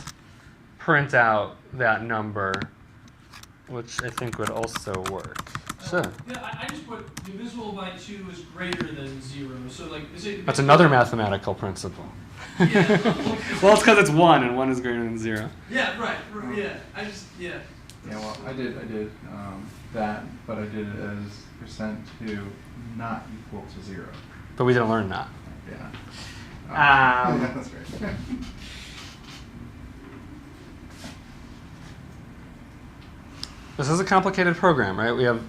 Print out that number, which I think would also work. Sure. Yeah, I just put divisible by 2 is greater than 0. So like, is it? That's another mathematical principle. Yeah. Well, it's because it's 1 and 1 is greater than 0. Yeah. Right. Yeah. Yeah. Yeah, well, I did that, but I did it as percent to not equal to 0. But we didn't learn that. Yeah. Um, That's right. This is a complicated program, right? We have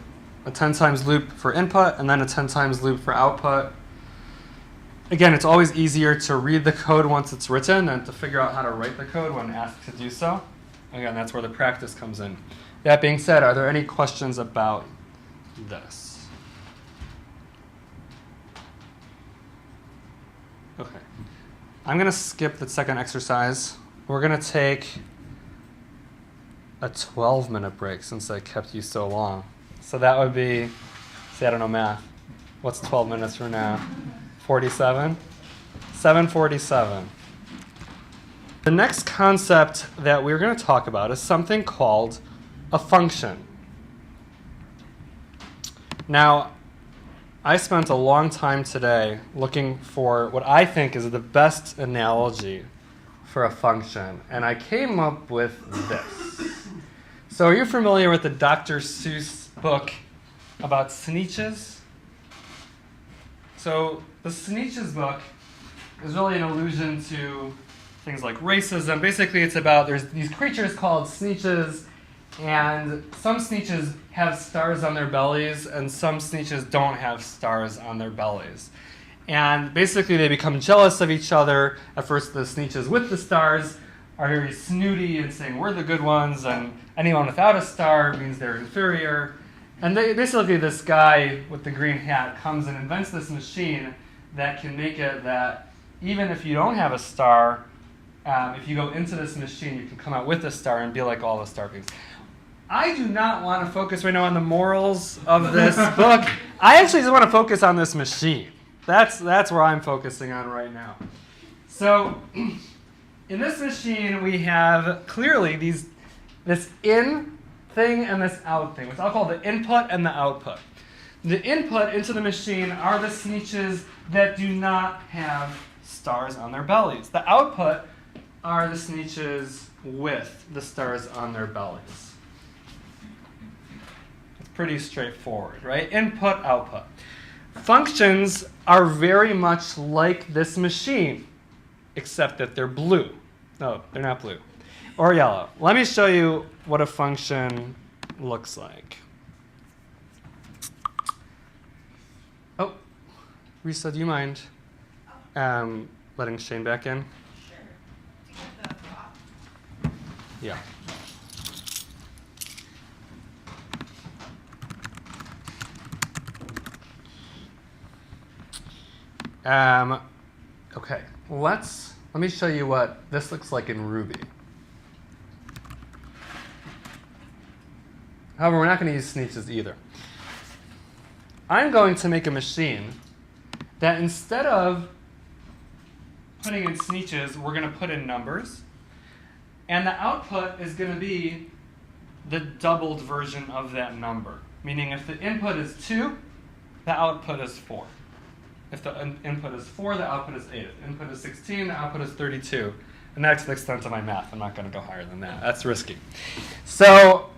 a 10 times loop for input and then a 10 times loop for output. Again, it's always easier to read the code once it's written than to figure out how to write the code when asked to do so. Again, that's where the practice comes in. That being said, are there any questions about this? Okay. I'm going to skip the second exercise. We're going to take a 12-minute break since I kept you so long. So that would be, see, I don't know math. What's 12 minutes from now? 47? 7:47. The next concept that we're going to talk about is something called a function. Now, I spent a long time today looking for what I think is the best analogy for a function, and I came up with this. So are you familiar with the Dr. Seuss book about Sneetches? So the Sneetches book is really an allusion to things like racism. Basically, it's about there's these creatures called Sneetches, and some Sneetches have stars on their bellies, and some Sneetches don't have stars on their bellies. And basically, they become jealous of each other. At first, the Sneetches with the stars are very snooty and saying, we're the good ones, and anyone without a star means they're inferior. And basically, this guy with the green hat comes and invents this machine that can make it that even if you don't have a star, if you go into this machine, you can come out with a star and be like all the star beings. I do not want to focus right now on the morals of this book. I actually just want to focus on this machine. That's where I'm focusing on right now. So in this machine, we have clearly this in thing and this out thing, which I'll call the input and the output. The input into the machine are the sneeches that do not have stars on their bellies. The output are the sneeches with the stars on their bellies. It's pretty straightforward, right? Input, output. Functions are very much like this machine, except that they're blue. No, they're not blue. Or yellow. Let me show you what a function looks like. Oh, Risa, do you mind letting Shane back in? Sure. To get the top. Yeah. Okay, let me show you what this looks like in Ruby. However, we're not going to use sneeches either. I'm going to make a machine that instead of putting in sneeches, we're going to put in numbers. And the output is going to be the doubled version of that number. Meaning if the input is 2, the output is 4. If the input is 4, the output is 8. If the input is 16, the output is 32. And that's the extent of my math. I'm not going to go higher than that. That's risky. So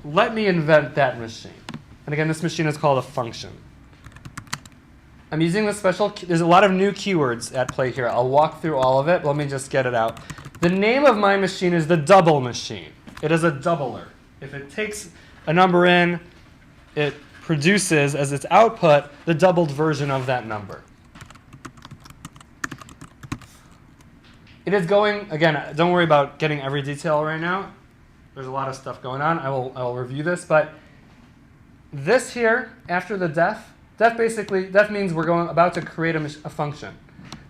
let me invent that machine. And again, this machine is called a function. I'm using the special, there's a lot of new keywords at play here. I'll walk through all of it. Let me just get it out. The name of my machine is the double machine. It is a doubler. If it takes a number in, it produces as its output the doubled version of that number. It is going, again, don't worry about getting every detail right now. There's a lot of stuff going on. I will review this, but this here, after the def means we're about to create a function.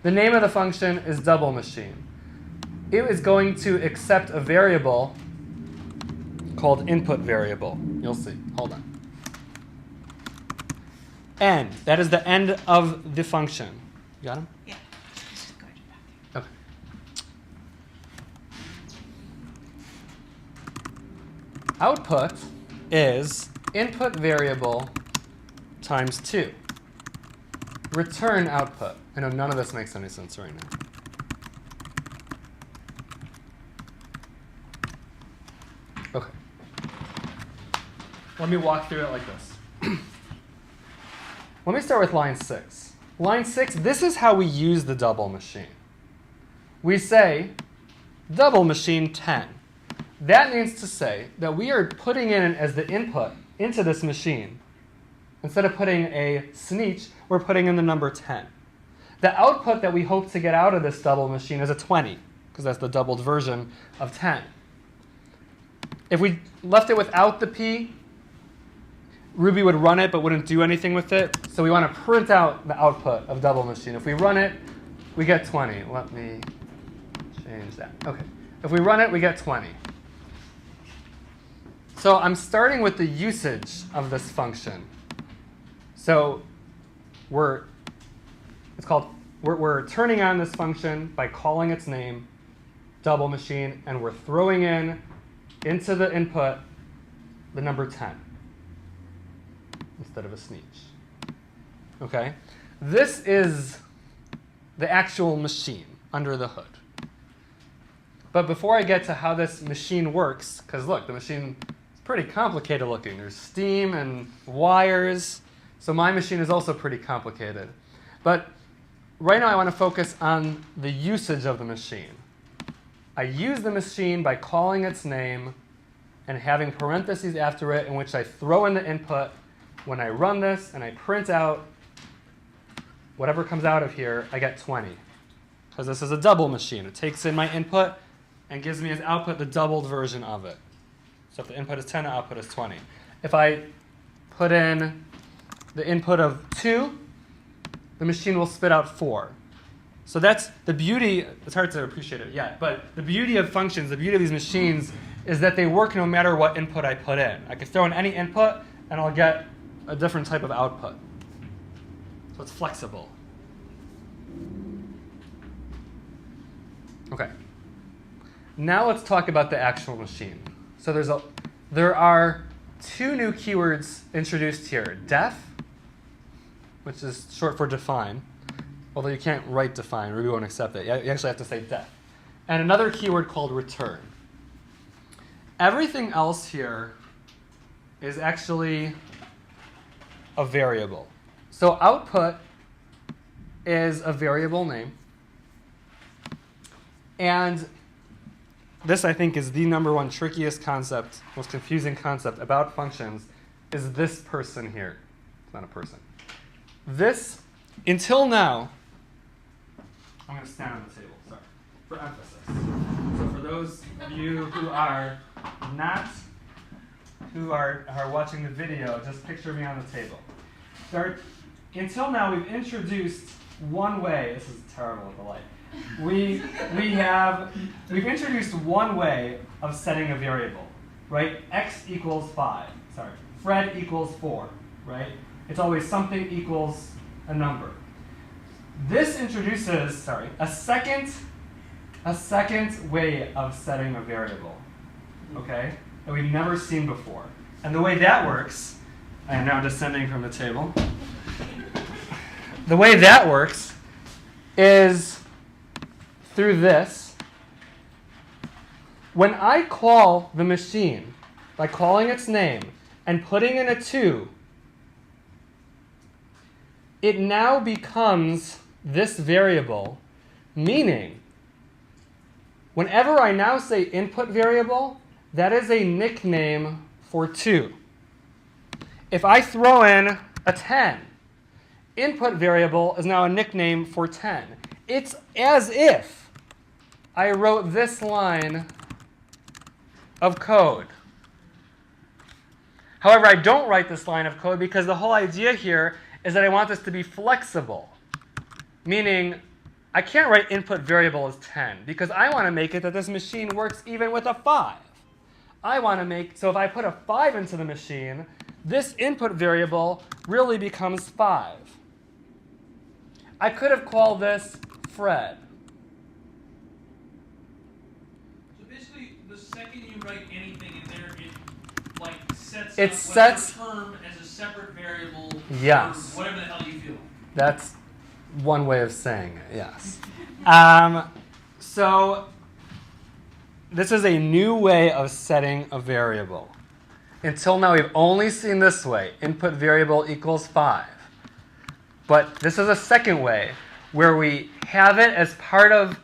The name of the function is double machine. It is going to accept a variable called input variable. You'll see. Hold on. End. That is the end of the function. You got him? Yeah. Just go to the bathroom. Okay. Output is input variable times 2. Return output. I know none of this makes any sense right now. Okay. Let me walk through it like this. Let me start with line 6. Line 6, this is how we use the double machine. We say double machine 10. That means to say that we are putting in as the input into this machine. Instead of putting a sneech, we're putting in the number 10. The output that we hope to get out of this double machine is a 20, because that's the doubled version of 10. If we left it without the P, Ruby would run it but wouldn't do anything with it. So we want to print out the output of double machine. If we run it, we get 20. Let me change that. Okay. If we run it, we get 20. So I'm starting with the usage of this function. So we're turning on this function by calling its name, double machine, and we're throwing into the input the number 10 instead of a sneech. Okay? This is the actual machine under the hood. But before I get to how this machine works, because look, the machine is pretty complicated looking. There's steam and wires. So my machine is also pretty complicated. But right now I want to focus on the usage of the machine. I use the machine by calling its name and having parentheses after it in which I throw in the input. When I run this and I print out whatever comes out of here, I get 20. Because this is a double machine. It takes in my input and gives me as output the doubled version of it. So if the input is 10, the output is 20. If I put in the input of 2, the machine will spit out 4. So that's the beauty. It's hard to appreciate it yet, but the beauty of functions, the beauty of these machines, is that they work no matter what input I put in. I can throw in any input, and I'll get a different type of output. So it's flexible. Okay. Now let's talk about the actual machine. So there are two new keywords introduced here. Def, which is short for define, although you can't write define. Ruby won't accept it. You actually have to say def. And another keyword called return. Everything else here is actually a variable. So output is a variable name. And this, I think, is the number one trickiest concept, most confusing concept about functions, is this person here. It's not a person. This, until now, I'm going to stand on the table, sorry, for emphasis. So for those of you who are watching the video, just picture me on the table. Until now, we've introduced one way. This is terrible with the light. We've introduced one way of setting a variable, right? X equals 5. Sorry, Fred equals 4, right? It's always something equals a number. This introduces, a second way of setting a variable, okay, that we've never seen before. And the way that works, I am now descending from the table. The way that works is through this. When I call the machine by calling its name and putting in a 2, it now becomes this variable, meaning whenever I now say input variable, that is a nickname for 2. If I throw in a 10, input variable is now a nickname for 10. It's as if I wrote this line of code. However, I don't write this line of code because the whole idea here is that I want this to be flexible. Meaning, I can't write input variable as 10 because I want to make it that this machine works even with a 5. So if I put a 5 into the machine, this input variable really becomes 5. I could have called this Fred. So basically, the second you write anything in there, it sets up whatever term as a separate variable. Yes. Or whatever the hell you feel. That's one way of saying it, yes. So this is a new way of setting a variable. Until now, we've only seen this way, input variable equals 5. But this is a second way where we have it as part of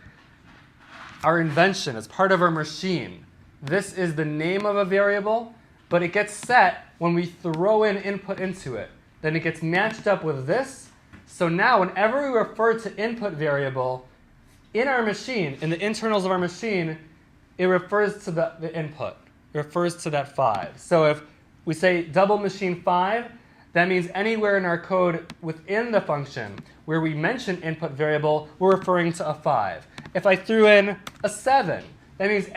our invention, as part of our machine. This is the name of a variable, but it gets set when we throw in input into it. Then it gets matched up with this. So now whenever we refer to input variable in our machine, in the internals of our machine, it refers to the input. It refers to that 5. So if we say double machine 5, that means anywhere in our code within the function where we mention input variable, we're referring to a 5. If I threw in a 7, that means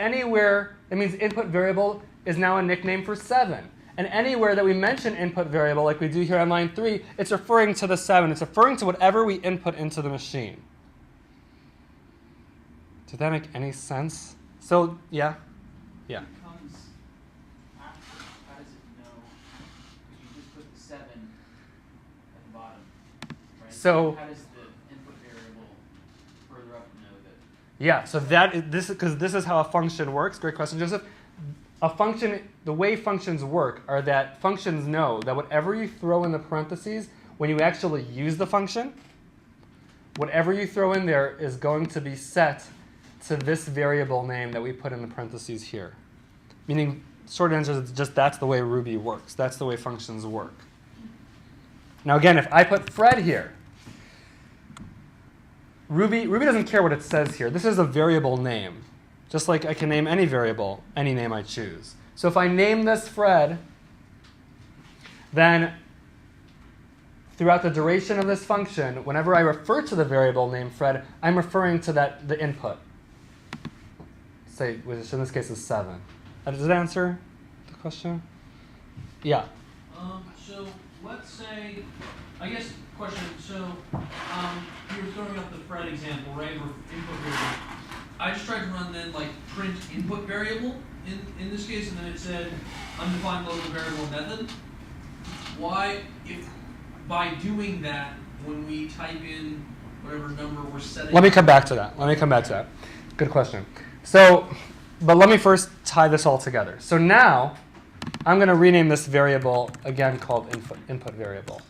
input variable is now a nickname for 7. And anywhere that we mention input variable, like we do here on line 3, it's referring to the 7. It's referring to whatever we input into the machine. Did that make any sense? So, yeah? Yeah. Comes after. How does it know? Because you just put the 7 at the bottom, right? So how does the input variable further up know that? Yeah, so because this is how a function works. Great question, Joseph. The way functions work are that functions know that whatever you throw in the parentheses, when you actually use the function, whatever you throw in there is going to be set to this variable name that we put in the parentheses here. Meaning, short answer is just that's the way Ruby works. That's the way functions work. Now again, if I put Fred here, Ruby doesn't care what it says here. This is a variable name. Just like I can name any variable, any name I choose. So if I name this Fred, then throughout the duration of this function, whenever I refer to the variable named Fred, I'm referring to the input. Say, which in this case is 7. Does that answer the question? Yeah. So let's say, I guess, question. So you were throwing up the Fred example, right? Or input variable. I just tried to run then like print input variable in this case, and then it said undefined local variable method. Why, if by doing that, when we type in whatever number we're setting? Let me come back to that. Good question. So, but let me first tie this all together. So now, I'm going to rename this variable again called input variable.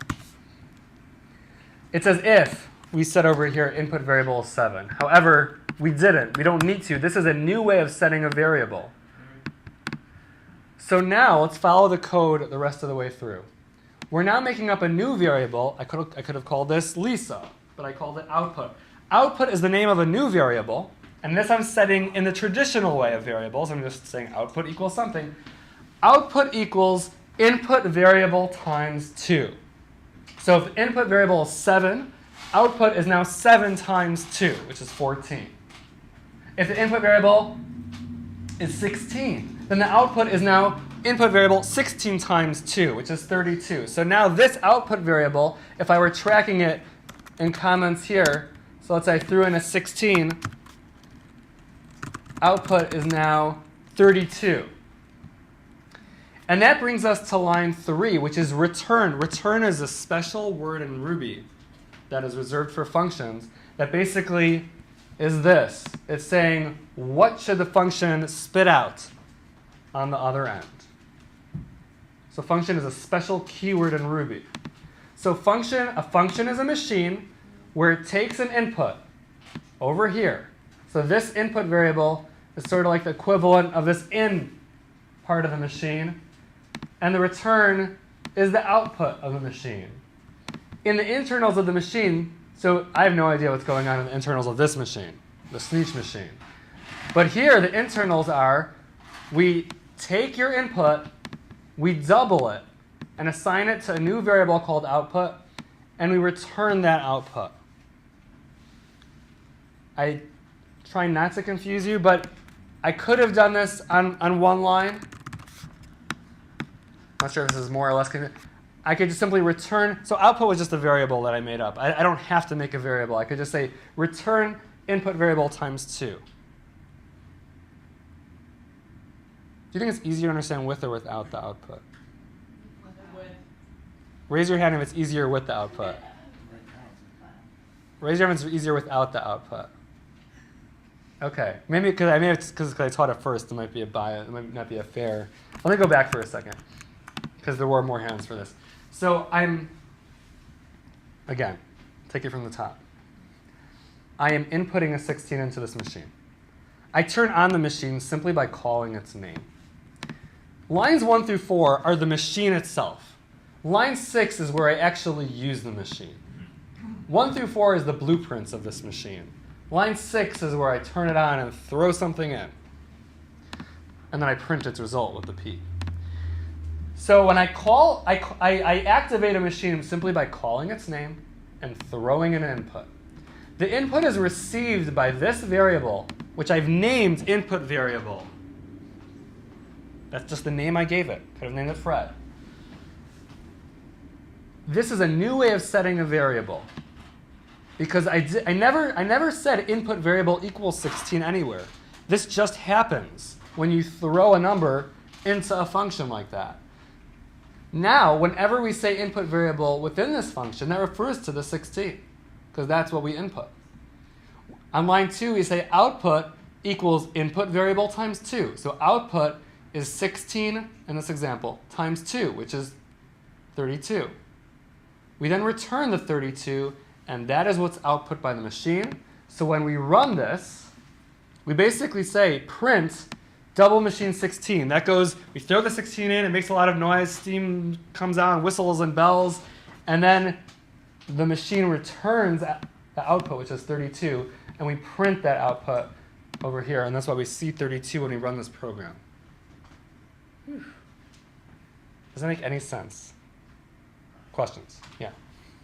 It says if we set over here input variable is 7. However, we didn't. We don't need to. This is a new way of setting a variable. So now let's follow the code the rest of the way through. We're now making up a new variable. I could have called this Lisa, but I called it output. Output is the name of a new variable, and this I'm setting in the traditional way of variables. I'm just saying output equals something. Output equals input variable times 2. So if the input variable is 7, output is now 7 times 2, which is 14. If the input variable is 16, then the output is now input variable 16 times 2, which is 32. So now this output variable, if I were tracking it in comments here, so let's say I threw in a 16, output is now 32. And that brings us to line 3, which is return. Return is a special word in Ruby that is reserved for functions that basically is this. It's saying, what should the function spit out on the other end? So function is a special keyword in Ruby. So a function is a machine where it takes an input over here. So this input variable is sort of like the equivalent of this in part of the machine. And the return is the output of the machine. In the internals of the machine, so I have no idea what's going on in the internals of this machine, the Sneech machine. But here the internals are, we take your input, we double it, and assign it to a new variable called output, and we return that output. I try not to confuse you, but I could have done this on one line. Not sure if this is more or less confusing. I could just simply return. So output was just a variable that I made up. I don't have to make a variable. I could just say return input variable times 2. Do you think it's easier to understand with or without the output? With. Raise your hand if it's easier with the output. Raise your hand if it's easier without the output. Okay, maybe because I taught it first, it might be a bias. It might not be a fair. Let me go back for a second, because there were more hands for this. So again, take it from the top. I am inputting a 16 into this machine. I turn on the machine simply by calling its name. Lines 1 through 4 are the machine itself. Line 6 is where I actually use the machine. 1 through 4 is the blueprints of this machine. Line 6 is where I turn it on and throw something in. And then I print its result with the P. So when I activate a machine simply by calling its name and throwing in an input. The input is received by this variable, which I've named input variable. That's just the name I gave it. Could have named it Fred. This is a new way of setting a variable. Because I never said input variable equals 16 anywhere. This just happens when you throw a number into a function like that. Now, whenever we say input variable within this function, that refers to the 16, because that's what we input. On line 2, we say output equals input variable times 2. So output is 16, in this example, times 2, which is 32. We then return the 32, and that is what's output by the machine. So when we run this, we basically say print double machine 16. That goes, we throw the 16 in, it makes a lot of noise, steam comes out, and whistles and bells, and then the machine returns the output, which is 32, and we print that output over here, and that's why we see 32 when we run this program. Whew. Does that make any sense? Questions? Yeah.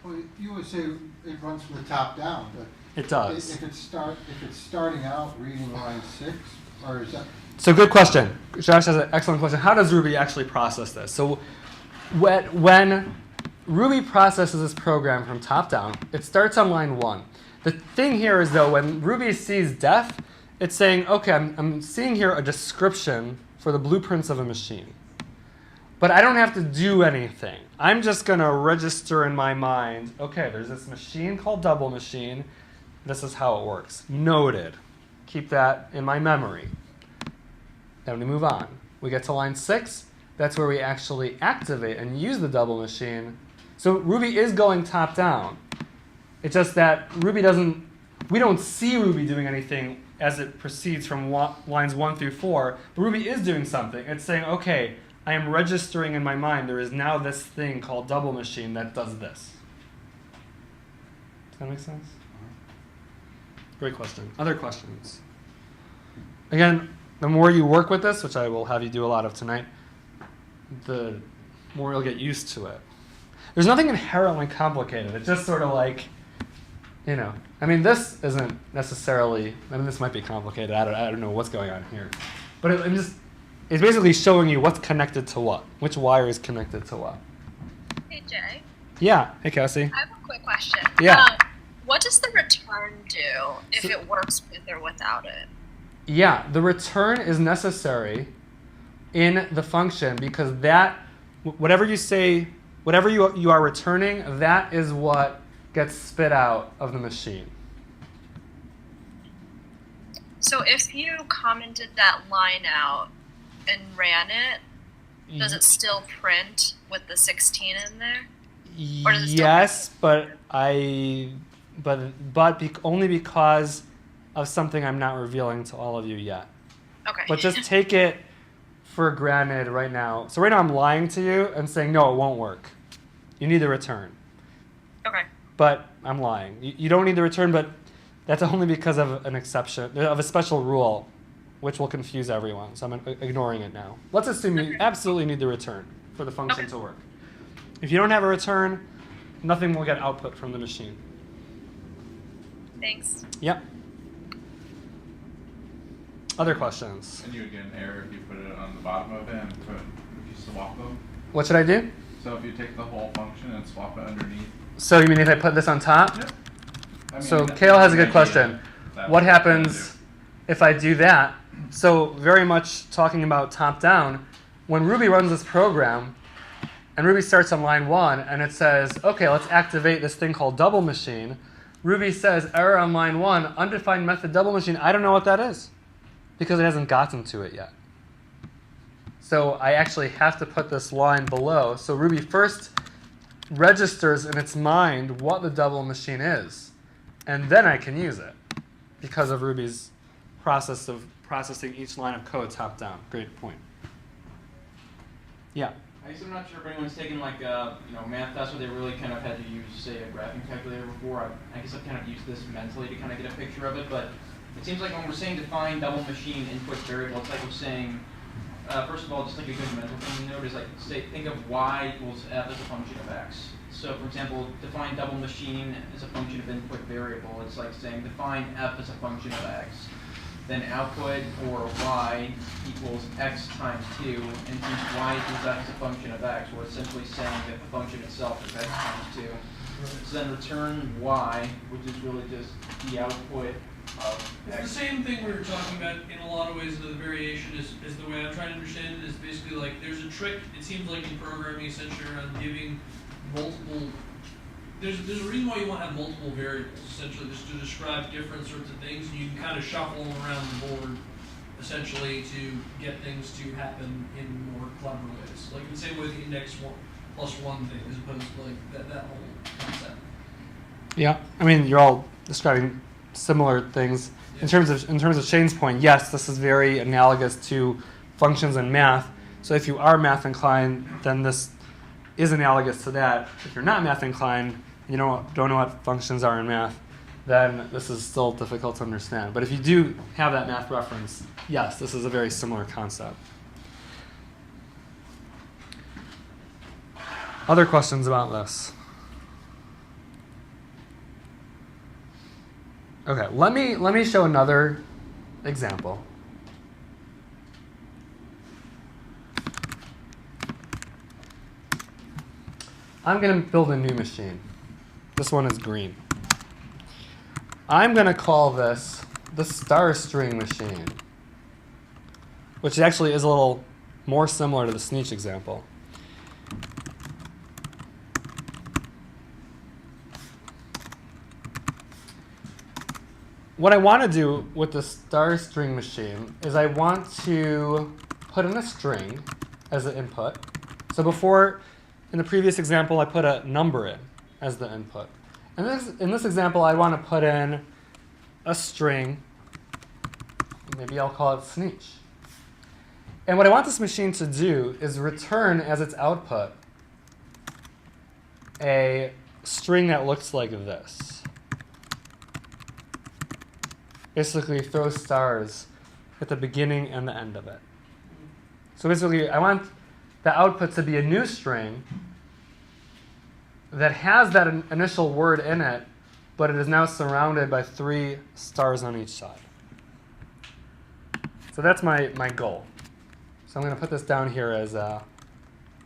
Well, you would say it runs from the top down, but It does. if it's starting out reading line 6, or is that? So good question. Josh has an excellent question. How does Ruby actually process this? So when Ruby processes this program from top down, it starts on line 1. The thing here is, though, when Ruby sees def, it's saying, okay, I'm seeing here a description for the blueprints of a machine. But I don't have to do anything. I'm just going to register in my mind, okay, there's this machine called double machine. This is how it works. Noted. Keep that in my memory. Then we move on. We get to line 6. That's where we actually activate and use the double machine. So Ruby is going top down. It's just that we don't see Ruby doing anything as it proceeds from lines 1 through 4. But Ruby is doing something. It's saying, okay, I am registering in my mind there is now this thing called double machine that does this. Does that make sense? Great question. Other questions? Again, the more you work with this, which I will have you do a lot of tonight, the more you'll get used to it. There's nothing inherently complicated. It's just sort of like, I mean, this isn't necessarily, this might be complicated. I don't know what's going on here. But it's basically showing you what's connected to what, which wire is connected to what. Hey, Jay. Yeah. Hey, Cassie. I have a quick question. Yeah. What does the return do if it works with or without it? Yeah, the return is necessary in the function because whatever you say, whatever you are returning, that is what gets spit out of the machine. So if you commented that line out and ran it, does it still print with the 16 in there? Or does it Yes, but only because of something I'm not revealing to all of you yet. Okay. But just take it for granted right now. So right now I'm lying to you and saying, no, it won't work. You need the return. Okay. But I'm lying. You don't need the return, but that's only because of an exception, of a special rule, which will confuse everyone. So I'm ignoring it now. Let's assume you absolutely need the return for the function to work. If you don't have a return, nothing will get output from the machine. Thanks. Yep. Other questions? And you would get an error if you put it on the bottom of it and if you swap them. What should I do? So if you take the whole function and swap it underneath. So you mean if I put this on top? Yep. So Kale has a good question. What happens if I do that? So very much talking about top down, when Ruby runs this program, and Ruby starts on line 1, and it says, okay, let's activate this thing called double machine. Ruby says, error on line 1, undefined method double machine. I don't know what that is because it hasn't gotten to it yet. So I actually have to put this line below. So Ruby first registers in its mind what the double machine is, and then I can use it because of Ruby's process of processing each line of code top down. Great point. Yeah. I guess I'm not sure if anyone's taken like math tests where they really kind of had to use, say, a graphing calculator before. I guess I've kind of used this mentally to kind of get a picture of it, but it seems like when we're saying define double machine input variable, it's like we're saying, first of all, just like a good mental thing to note is like, think of y equals f as a function of x. So for example, define double machine as a function of input variable. It's like saying define f as a function of x. Then output or y equals x times 2, and since y equals f as a function of x, we're essentially saying that the function itself is x times 2. So then return y, which is really just the output of It's x. the same thing we were talking about in a lot of ways. The variation is the way I'm trying to understand it is basically like there's a trick, it seems like in programming essentially around giving multiple, there's a reason why you want to have multiple variables, essentially just to describe different sorts of things, and you can kind of shuffle them around the board essentially to get things to happen in more clever ways. Like the same way the index 1 plus 1 thing as opposed to like that whole concept. Yeah. I mean, you're all describing similar things. In terms of Shane's point, yes, this is very analogous to functions in math. So if you are math inclined, then this is analogous to that. If you're not math inclined, and you don't know what functions are in math, then this is still difficult to understand. But if you do have that math reference, yes, this is a very similar concept. Other questions about this? Okay, let me show another example. I'm going to build a new machine. This one is green. I'm going to call this the star string machine, which actually is a little more similar to the Sneech example. What I want to do with the star string machine is I want to put in a string as the input. So before, in the previous example, I put a number in as the input. And in this example, I want to put in a string. Maybe I'll call it Sneech. And what I want this machine to do is return as its output a string that looks like this. Basically, throw stars at the beginning and the end of it. So basically, I want the output to be a new string that has that initial word in it, but it is now surrounded by 3 stars on each side. So that's my goal. So I'm going to put this down here as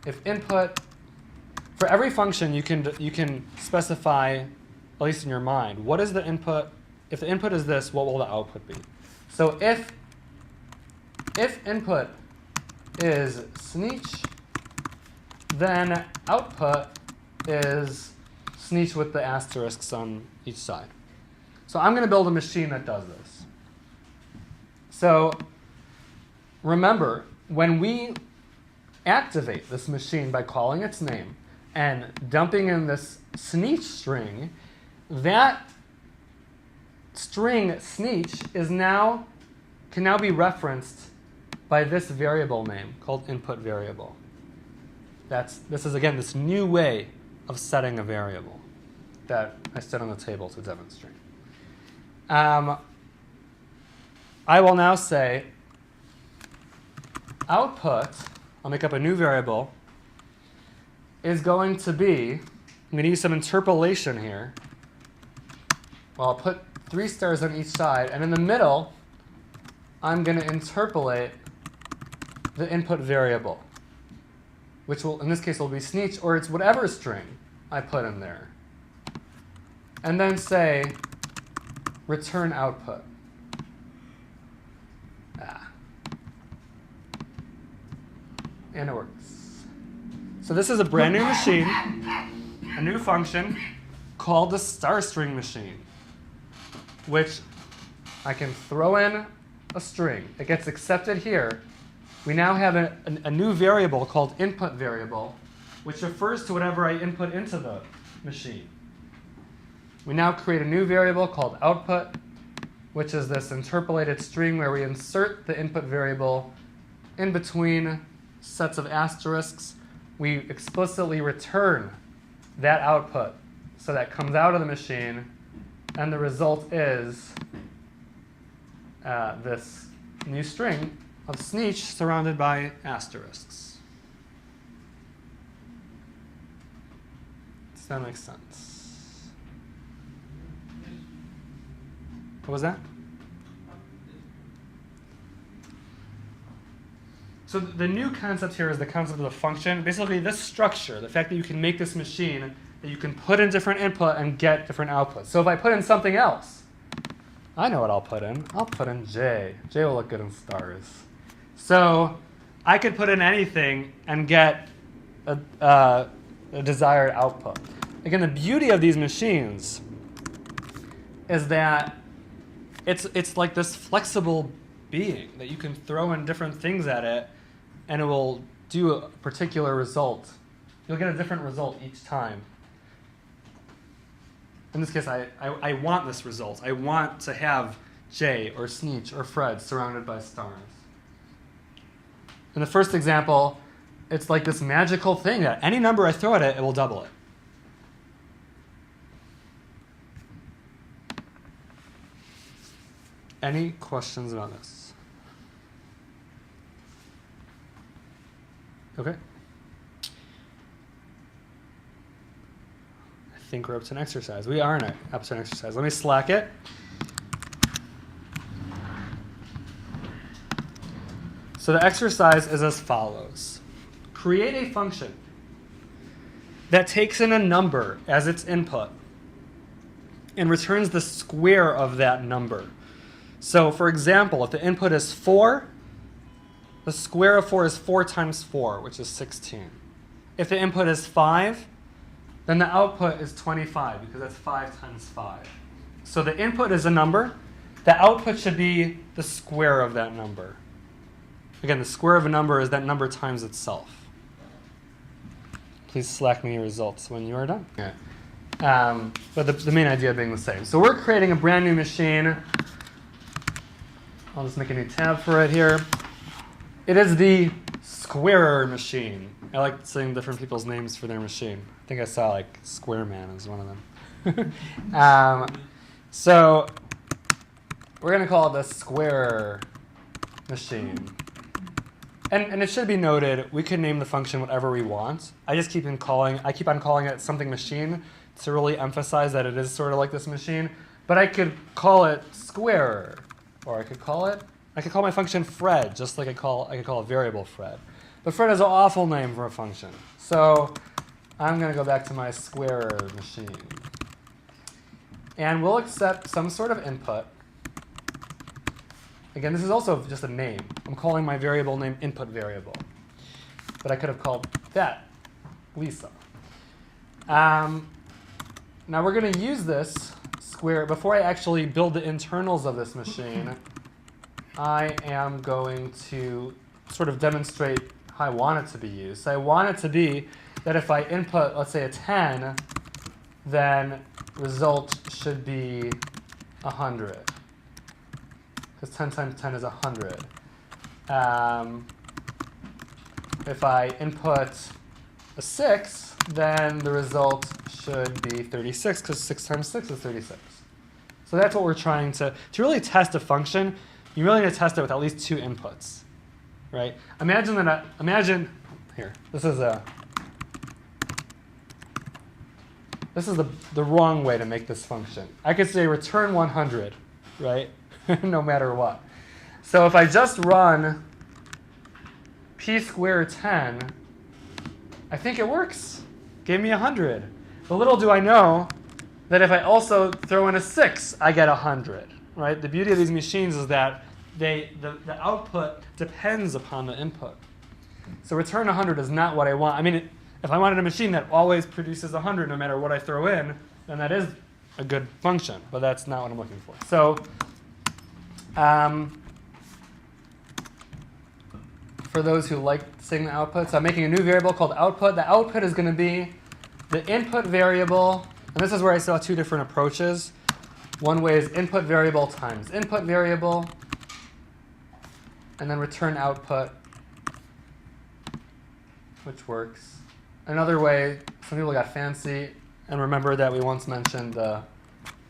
if input, for every function you can specify, at least in your mind, what is the input. If the input is this, what will the output be? So if input is Sneech, then output is Sneech with the asterisks on each side. So I'm going to build a machine that does this. So remember, when we activate this machine by calling its name and dumping in this Sneech string, that string Sneech can now be referenced by this variable name called input variable. This is, again, this new way of setting a variable that I set on the table to demonstrate. I will now say output, I'll make up a new variable, is going to be, I'm going to use some interpolation here. Well, I'll put 3 stars on each side, and in the middle, I'm going to interpolate the input variable, which will, in this case, will be Sneech, or it's whatever string I put in there. And then say, return output. And it works. So this is a brand new machine, a new function called the star string machine, which I can throw in a string. It gets accepted here. We now have a new variable called input variable, which refers to whatever I input into the machine. We now create a new variable called output, which is this interpolated string where we insert the input variable in between sets of asterisks. We explicitly return that output so that comes out of the machine, and the result is this new string of Sneech surrounded by asterisks. Does that make sense? What was that? So the new concept here is the concept of the function. Basically, this structure, the fact that you can make this machine, that you can put in different input and get different outputs. So if I put in something else, I know what I'll put in. I'll put in J. J will look good in stars. So I could put in anything and get a desired output. Again, the beauty of these machines is that it's like this flexible being that you can throw in different things at it, and it will do a particular result. You'll get a different result each time. In this case, I want this result. I want to have J or Sneech or Fred surrounded by stars. In the first example, it's like this magical thing that any number I throw at it, it will double it. Any questions about this? Okay. I think we're up to an exercise. We are up to an exercise. Let me slack it. So the exercise is as follows. Create a function that takes in a number as its input and returns the square of that number. So for example, if the input is 4, the square of 4 is 4 times 4, which is 16. If the input is 5, then the output is 25, because that's 5 times 5. So the input is a number. The output should be the square of that number. Again, the square of a number is that number times itself. Please slack me your results when you are done. Okay. But the main idea being the same. So we're creating a brand new machine. I'll just make a new tab for it here. It is the squarer machine. I like saying different people's names for their machine. I think I saw like Square Man as one of them. So we're going to call it the squarer machine. And it should be noted, we can name the function whatever we want. I keep on calling it something machine to really emphasize that it is sort of like this machine. But I could call it squarer, or I could call my function Fred, just like I could call a variable Fred. But Fred is an awful name for a function. So I'm going to go back to my squarer machine. And we'll accept some sort of input. Again, this is also just a name. I'm calling my variable name input variable. But I could have called that Lisa. Now we're going to use this square. Before I actually build the internals of this machine, I am going to sort of demonstrate how I want it to be used. So I want it to be that if I input, let's say, a 10, then result should be 100. Because 10 times 10 is 100. If I input a 6, then the result should be 36, because 6 times 6 is 36. So that's what we're trying to really test a function. You really need to test it with at least 2 inputs, right? Imagine here. This is the wrong way to make this function. I could say return 100, right? No matter what. So if I just run p squared 10, I think it works. Gave me 100. But little do I know that if I also throw in a 6, I get 100. Right? The beauty of these machines is that the output depends upon the input. So return 100 is not what I want. I mean, if I wanted a machine that always produces 100 no matter what I throw in, then that is a good function. But that's not what I'm looking for. So for those who like seeing the outputs, I'm making a new variable called output. The output is going to be the input variable. And this is where I saw 2 different approaches. One way is input variable times input variable, and then return output, which works. Another way, some people got fancy and remember that we once mentioned the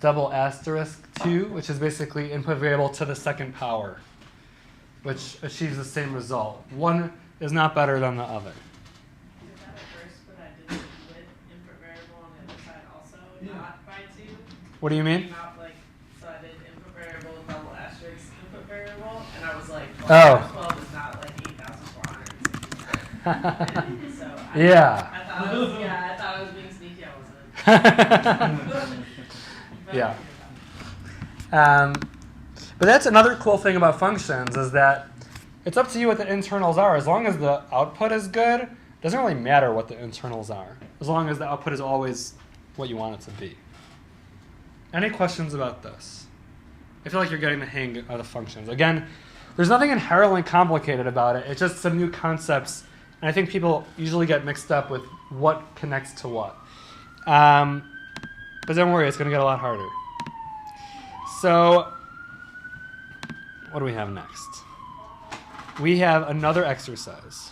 double asterisk 2, which is basically input variable to the second power, which achieves the same result. One is not better than the other. Did that reverse what I did with input variable on the other side also, not by 2? What do you mean? Came out like, so I did input variable, double asterisk, input variable, and I was like, Oh. 12 is not like 8,460. So I thought I was being sneaky, I wasn't. Yeah. But that's another cool thing about functions is that it's up to you what the internals are. As long as the output is good, it doesn't really matter what the internals are, as long as the output is always what you want it to be. Any questions about this? I feel like you're getting the hang of the functions. Again, there's nothing inherently complicated about it. It's just some new concepts, and I think people usually get mixed up with what connects to what. But don't worry, it's going to get a lot harder. So what do we have next? We have another exercise.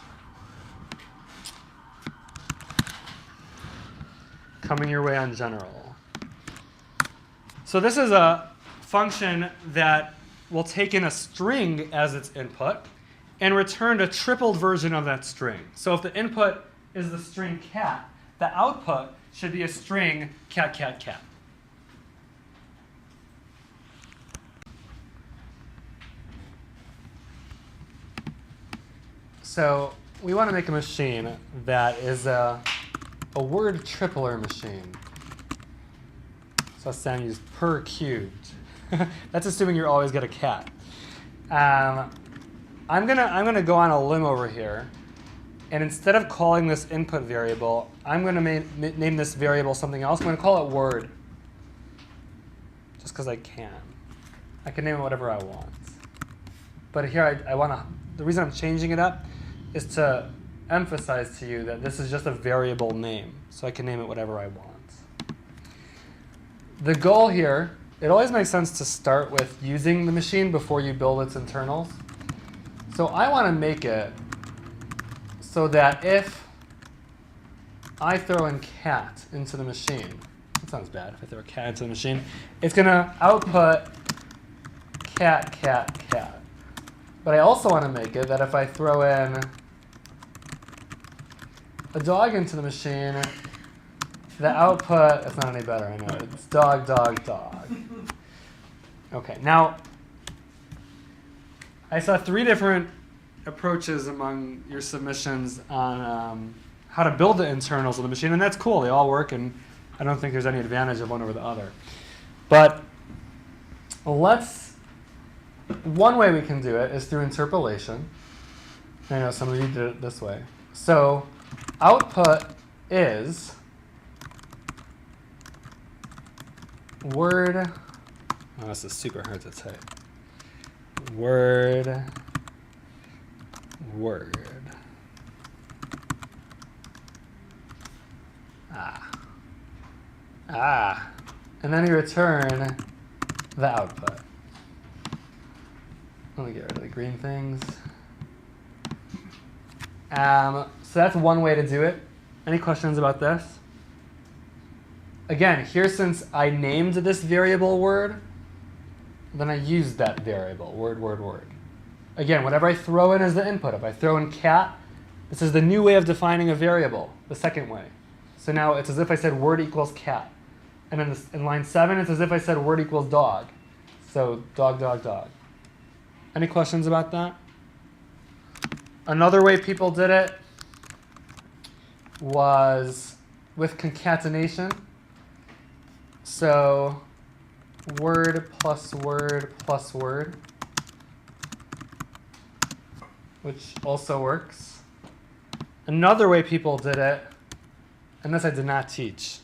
Coming your way on general. So this is a function that will take in a string as its input and return a tripled version of that string. So if the input is the string cat, the output should be a string cat, cat, cat. So we want to make a machine that is a word tripler machine. So Sam used per cubed. That's assuming you're always get a cat. I'm gonna go on a limb over here, and instead of calling this input variable, I'm gonna name this variable something else. I'm gonna call it word, just because I can. I can name it whatever I want. But here I wanna. The reason I'm changing it up is to emphasize to you that this is just a variable name, so I can name it whatever I want. The goal here, it always makes sense to start with using the machine before you build its internals. So I want to make it so that if I throw in cat into the machine, that sounds bad, if I throw a cat into the machine, it's going to output cat, cat, cat. But I also want to make it that if I throw in a dog into the machine, the output, it's not any better, I know. It's dog, dog, dog. Okay, now, I saw 3 different approaches among your submissions on how to build the internals of the machine, and that's cool. They all work, and I don't think there's any advantage of one over the other. But one way we can do it is through interpolation. I know some of you did it this way. So output is word, oh, this is super hard to type. Word. And then you return the output. Let me get rid of the green things. So that's one way to do it. Any questions about this? Again, here since I named this variable word, then I use that variable, word. Again, whatever I throw in as the input, if I throw in cat, this is the new way of defining a variable, the second way. So now it's as if I said word equals cat. And then in line 7, it's as if I said word equals dog. So dog, dog, dog. Any questions about that? Another way people did it was with concatenation. So word plus word plus word, which also works. Another way people did it, and this I did not teach,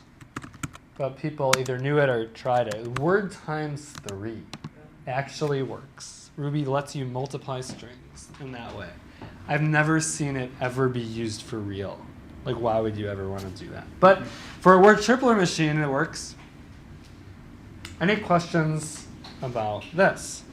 but people either knew it or tried it, word times 3 actually works. Ruby lets you multiply strings in that way. I've never seen it ever be used for real. Like, why would you ever want to do that? But for a word tripler machine, it works. Any questions about this?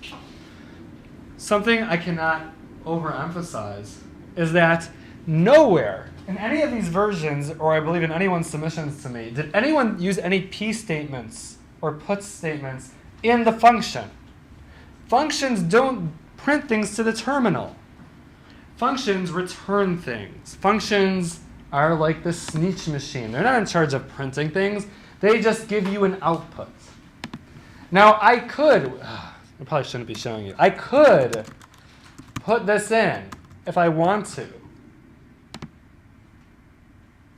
Something I cannot overemphasize is that nowhere in any of these versions, or I believe in anyone's submissions to me, did anyone use any p statements or put statements in the function. Functions don't print things to the terminal. Functions return things. Functions are like the Sneetch machine. They're not in charge of printing things. They just give you an output. Now, I probably shouldn't be showing you. I could put this in if I want to.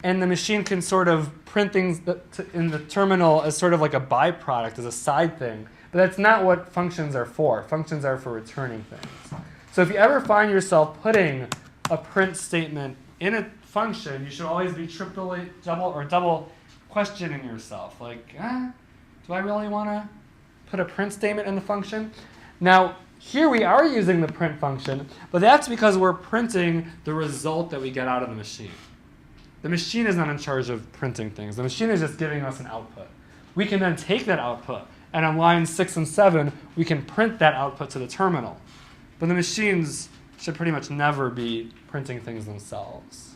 And the machine can sort of print things in the terminal as sort of like a byproduct, as a side thing. But that's not what functions are for. Functions are for returning things. So if you ever find yourself putting a print statement in a function, you should always be double questioning yourself. Like, do I really want to put a print statement in the function? Now, here we are using the print function, but that's because we're printing the result that we get out of the machine. The machine is not in charge of printing things. The machine is just giving us an output. We can then take that output, and on lines 6 and 7, we can print that output to the terminal. But the machines should pretty much never be printing things themselves.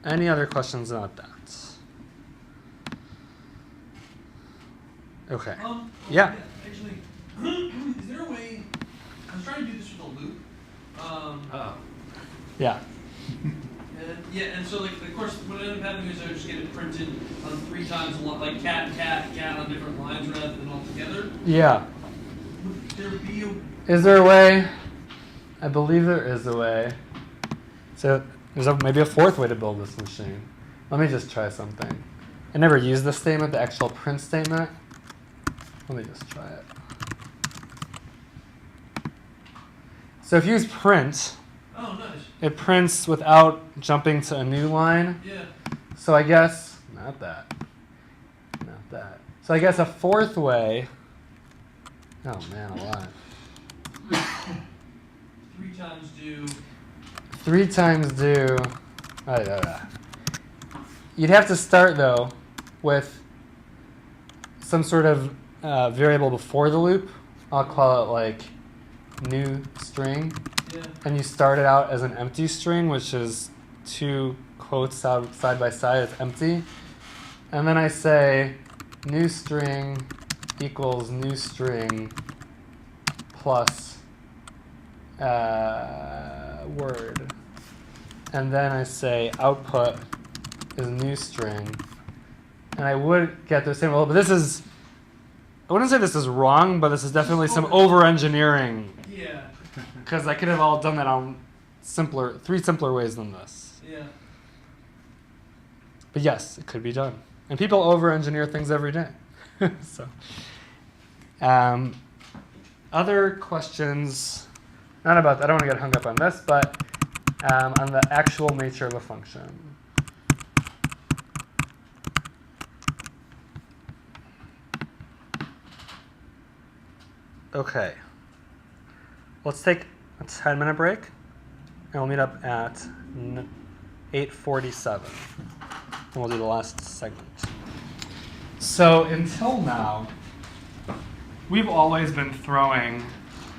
Any other questions about that? Okay. Yeah. Actually, is there a way? I was trying to do this with a loop. Yeah. And so like of course what ended up happening is I just get it printed on 3 times a lot, like cat, cat, cat on different lines rather than all together. Yeah. Would there be a Is there a way? I believe there is a way. So there's maybe a 4th way to build this machine. Let me just try something. I never used this statement, the actual print statement. Let me just try it. So if you use print, Oh, nice. it prints without jumping to a new line. Yeah. So I guess, not that. So I guess a fourth way, oh man, a lot. 3 times do. 3 times do, you'd have to start though with some sort of variable before the loop. I'll call it like new string. Yeah. And you start it out as an empty string, which is 2 quotes side by side, it's empty. And then I say new string equals new string plus word. And then I say output is new string. And I would get the same result, but this is, I wouldn't say this is wrong, but this is definitely some over-engineering. Yeah. Because I could have all done that on 3 simpler ways than this. Yeah. But yes, it could be done. And people over-engineer things every day. So, other questions, not about, I don't want to get hung up on this, but on the actual nature of a function. Okay. Let's take a 10-minute break, and we'll meet up at 8:47. And we'll do the last segment. So until now, we've always been throwing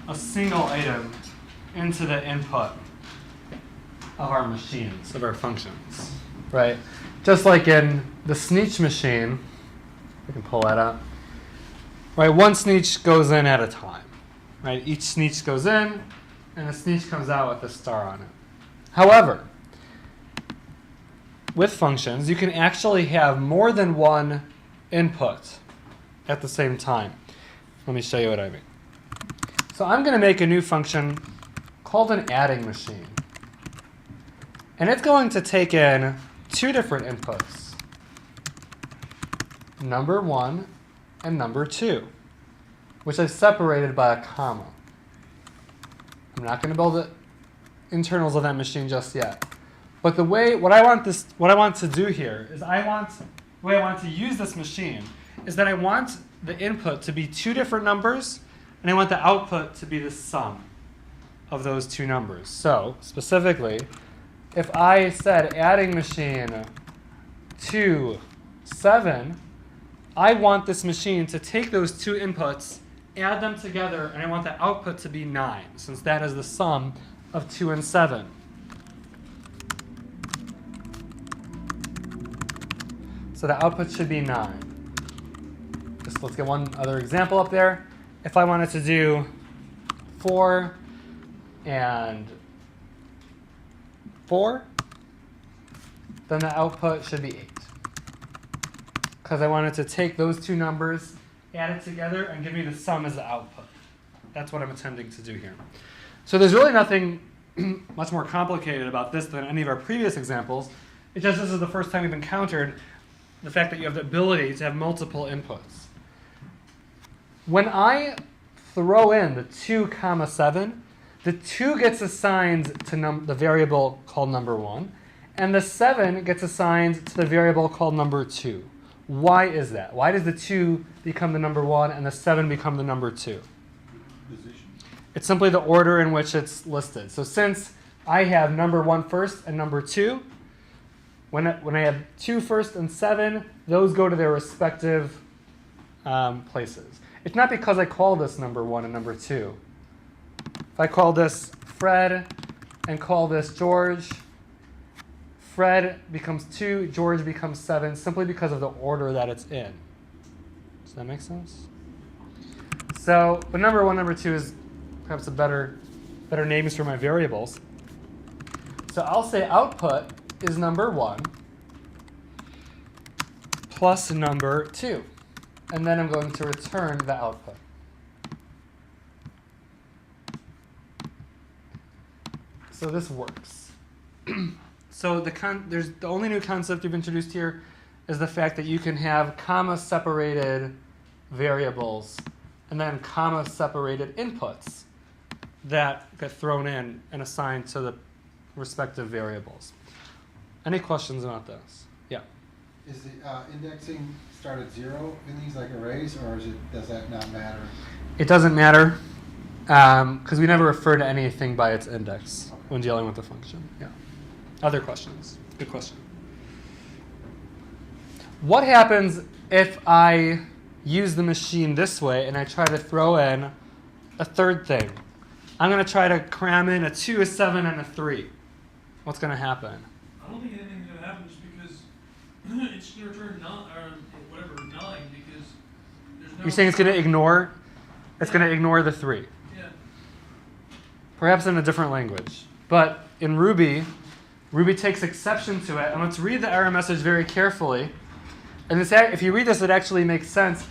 a single item into the input of our machines, of our functions, right? Just like in the Sneech machine, we can pull that up, right? One Sneech goes in at a time, right? Each Sneech goes in, and a Sneech comes out with a star on it. However, with functions, you can actually have more than one input at the same time. Let me show you what I mean. So I'm going to make a new function called an adding machine. And it's going to take in 2 different inputs, number 1 and number 2, which I've separated by a comma. I'm not going to build the internals of that machine just yet. But what I want to do here is the way I want to use this machine is that I want the input to be 2 different numbers, and I want the output to be the sum of those 2 numbers. So specifically, if I said adding machine 2, 7, I want this machine to take those 2 inputs, add them together, and I want the output to be 9, since that is the sum of 2 and 7. So the output should be 9. Just let's get one other example up there. If I wanted to do 4 and 4, then the output should be 8. Because I wanted to take those 2 numbers, add it together, and give me the sum as the output. That's what I'm attempting to do here. So there's really nothing much more complicated about this than any of our previous examples. It's just this is the first time we've encountered the fact that you have the ability to have multiple inputs. When I throw in the 2, 7, the 2 gets assigned to the variable called number 1, and the 7 gets assigned to the variable called number 2. Why is that? Why does the 2 become the number 1 and the 7 become the number 2? Position. It's simply the order in which it's listed. So since I have number 1 first and number 2, when I have 2 first and 7, those go to their respective places. It's not because I call this number 1 and number 2. If I call this Fred and call this George, Fred becomes 2, George becomes 7, simply because of the order that it's in. Does that make sense? So, but number 1, number 2 is perhaps a better names for my variables. So I'll say output is number 1 plus number 2. And then I'm going to return the output. So this works. So the only new concept you've introduced here is the fact that you can have comma-separated variables and then comma separated inputs that get thrown in and assigned to the respective variables. Any questions about this? Yeah. Is the indexing start at 0 in these like arrays, or does that not matter? It doesn't matter because we never refer to anything by its index when dealing with the function. Yeah. Other questions? Good question. What happens if I use the machine this way and I try to throw in a third thing? I'm going to try to cram in a 2, a 7, and a 3. What's going to happen? I don't think anything's going to happen just because it's going to return 9, or whatever, 9, because there's no... You're saying it's going to ignore? It's going to ignore the 3. Yeah. Perhaps in a different language. But in Ruby, Ruby takes exception to it. And let's read the error message very carefully. And this, if you read this, it actually makes sense.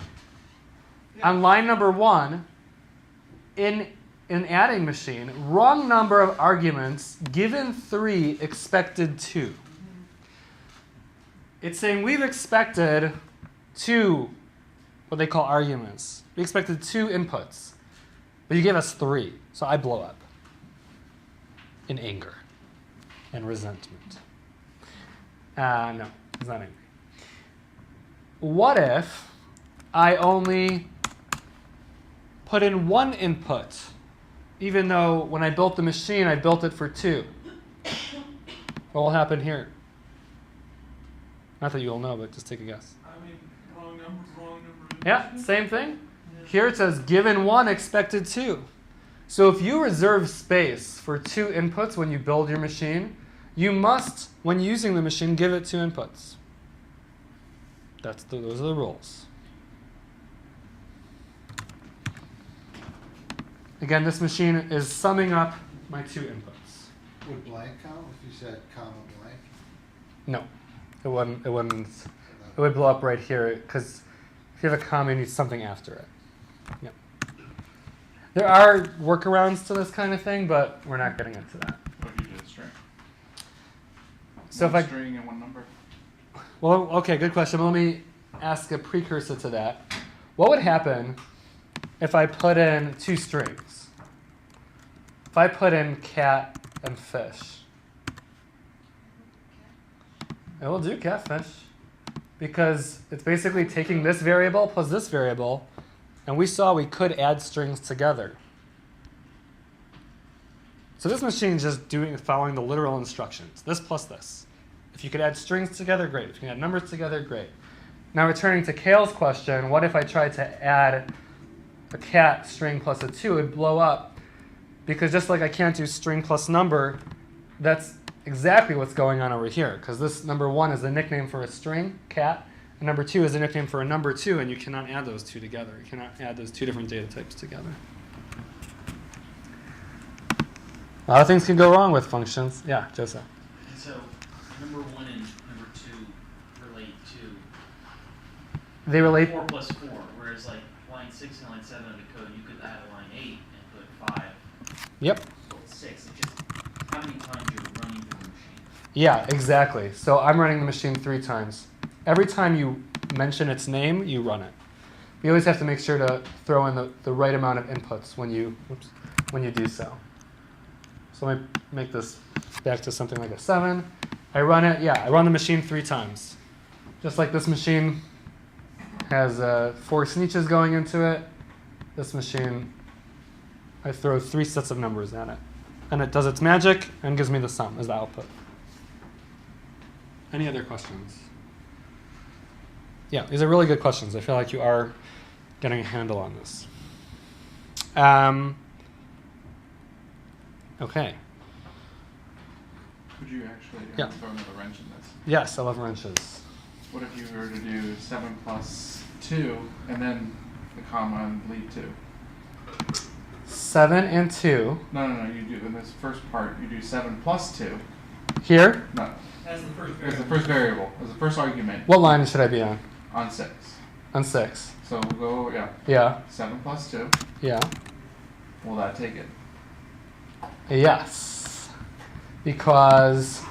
Yeah. On line number 1, in an adding machine, wrong number of arguments, given 3, expected 2. It's saying we've expected 2, what they call arguments. We expected 2 inputs, but you gave us 3, so I blow up in anger and resentment. No, it's not angry. What if I only put in 1 input, even though when I built the machine, I built it for 2? What will happen here? Not that you'll know, but just take a guess. I mean, wrong number. Yeah, same thing. Here it says given 1, expected 2. So if you reserve space for 2 inputs when you build your machine, you must, when using the machine, give it 2 inputs. Those are the rules. Again, this machine is summing up my 2 inputs. Would blank count if you said comma blank? No, it wouldn't. It would blow up right here because if you have a comma, you need something after it. Yep. There are workarounds to this kind of thing, but we're not getting into that. What if you did string? So One if I string and 1 number. Well, okay, good question. Let me ask a precursor to that. What would happen if I put in 2 strings? If I put in cat and fish, it will do catfish because it's basically taking this variable plus this variable, and we saw we could add strings together. So this machine is just following the literal instructions, this plus this. If you could add strings together, great. If you can add numbers together, great. Now returning to Kale's question, what if I tried to add a cat string plus a 2? It would blow up because just like I can't do string plus number, that's exactly what's going on over here because this number 1 is a nickname for a string, cat, and number 2 is a nickname for a number 2, and you cannot add those 2 together. You cannot add those 2 different data types together. A lot of things can go wrong with functions. Yeah, Joseph. So number 1 and number 2 relate to They relate. 4 plus 4, whereas like line 6 and line 7 of the code, you could add a line 8 and put 5. Yep. So it's 6. It's just how many times you're running through the machine. Yeah, exactly. So I'm running the machine 3 times. Every time you mention its name, you run it. You always have to make sure to throw in the right amount of inputs when you do so. So let me make this back to something like a 7. I run it. Yeah, I run the machine 3 times. Just like this machine has 4 sneeches going into it. This machine, I throw 3 sets of numbers at it. And it does its magic and gives me the sum as the output. Any other questions? Yeah, these are really good questions. I feel like you are getting a handle on this. Okay. Could you actually Yeah. throw another wrench in this? Yes, I love wrenches. What if you were to do 7 plus 2 and then the comma and leave 2? 7 and 2. No, you do in this first part, you do 7 plus 2. Here, No, As the first as variable. the first variable, as the first argument what line should I be on? on 6. On 6. So we'll go, Yeah, 7 plus 2. yeah. Will that take it? Yes. Because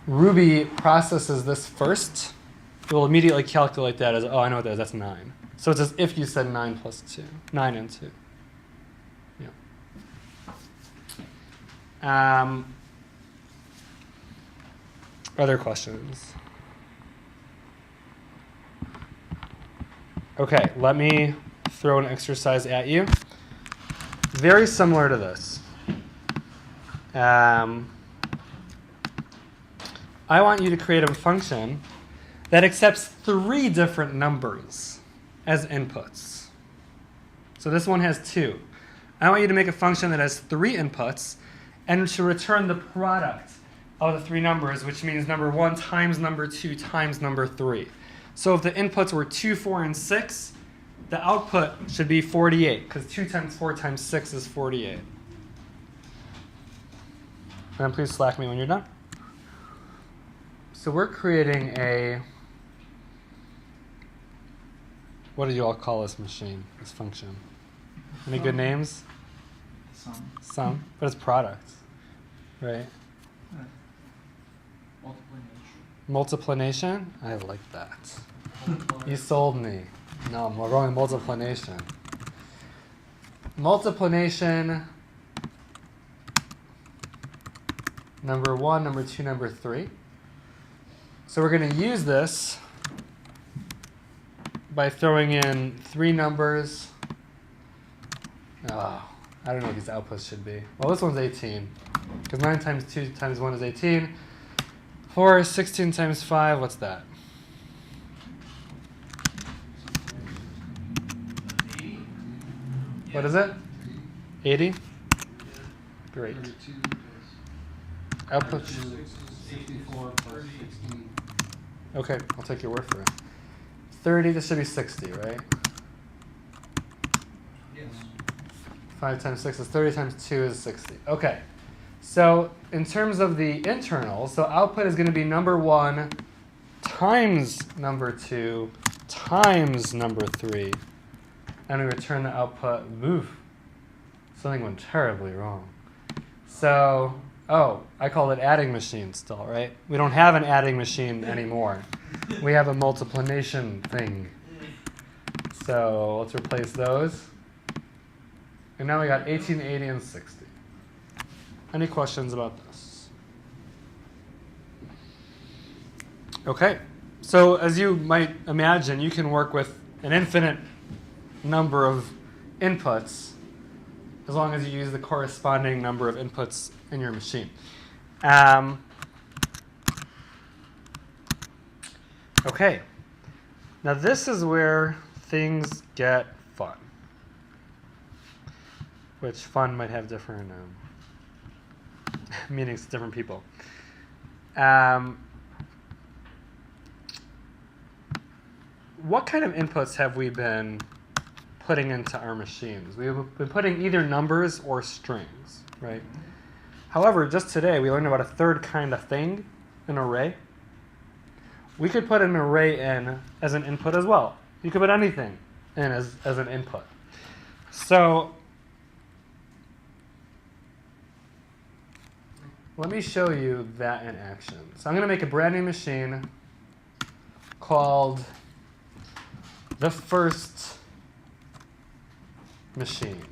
Ruby processes this first, it will immediately calculate that as, oh, I know what that is, that's 9. So it's as if you said 9 plus 2, 9 and 2. Yeah. Other questions? Okay, let me throw an exercise at you. Very similar to this. I want you to create a function that accepts 3 different numbers as inputs. So this one has 2. I want you to make a function that has 3 inputs and to return the product of the 3 numbers, which means number 1 times number 2 times number 3. So if the inputs were 2, 4, and 6, the output should be 48, because 2 times 4 times 6 is 48. And please slack me when you're done. So we're creating a, what do you all call this machine, this function? Any good names? Some, but it's products, right? Multiplination? I like that. You sold me. No, we're going multiplination. Multiplination, number 1, number 2, number 3. So we're going to use this by throwing in 3 numbers. Oh, I don't know what these outputs should be. Well, this one's 18, because 9 times 2 times 1 is 18. 4 is 16 times 5, what's that? 80. What is it? 80? Great. 32 Output. is 64 plus 16. Okay, I'll take your word for it. 30, this should be 60, right? Yes. 5 times 6 is 30 times 2 is 60. Okay. So in terms of the internal, so output is going to be number 1 times number 2 times number 3. And we return the output, oof, something went terribly wrong. So, oh, I call it adding machine still, right? We don't have an adding machine anymore. We have a multiplication thing. So let's replace those. And now we got 18, 80, and 60. Any questions about this? Okay, so as you might imagine, you can work with an infinite number of inputs as long as you use the corresponding number of inputs in your machine. Okay, now this is where things get fun, which fun might have different meanings to different people. What kind of inputs have we been putting into our machines? We've been putting either numbers or strings, right? However, just today we learned about a third kind of thing, an array. We could put an array in as an input as well. You could put anything in as an input. So let me show you that in action. So I'm going to make a brand new machine called the first machine,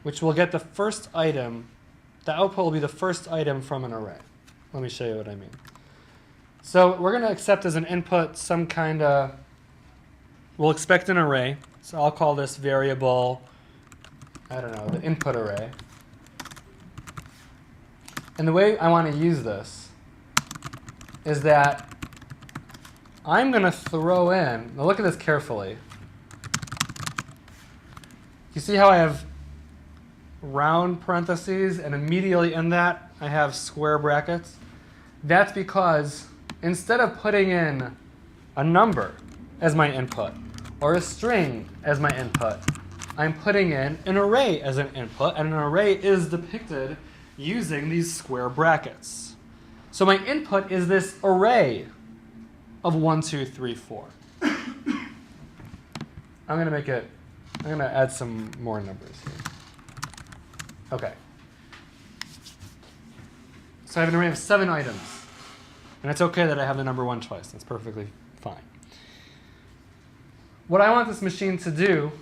which will get the first item. The output will be the first item from an array. Let me show you what I mean. So we're going to accept as an input some kind of, we'll expect an array. So I'll call this variable, I don't know, the input array. And the way I want to use this is that I'm going to throw in, now look at this carefully. You see how I have round parentheses and immediately in that I have square brackets? That's because instead of putting in a number as my input or a string as my input, I'm putting in an array as an input, and an array is depicted using these square brackets. So my input is this array of 1, 2, 3, 4. I'm going to add some more numbers here. Okay. So I have an array of 7 items. And it's okay that I have the number 1 twice. That's perfectly Fine. What I want this machine to do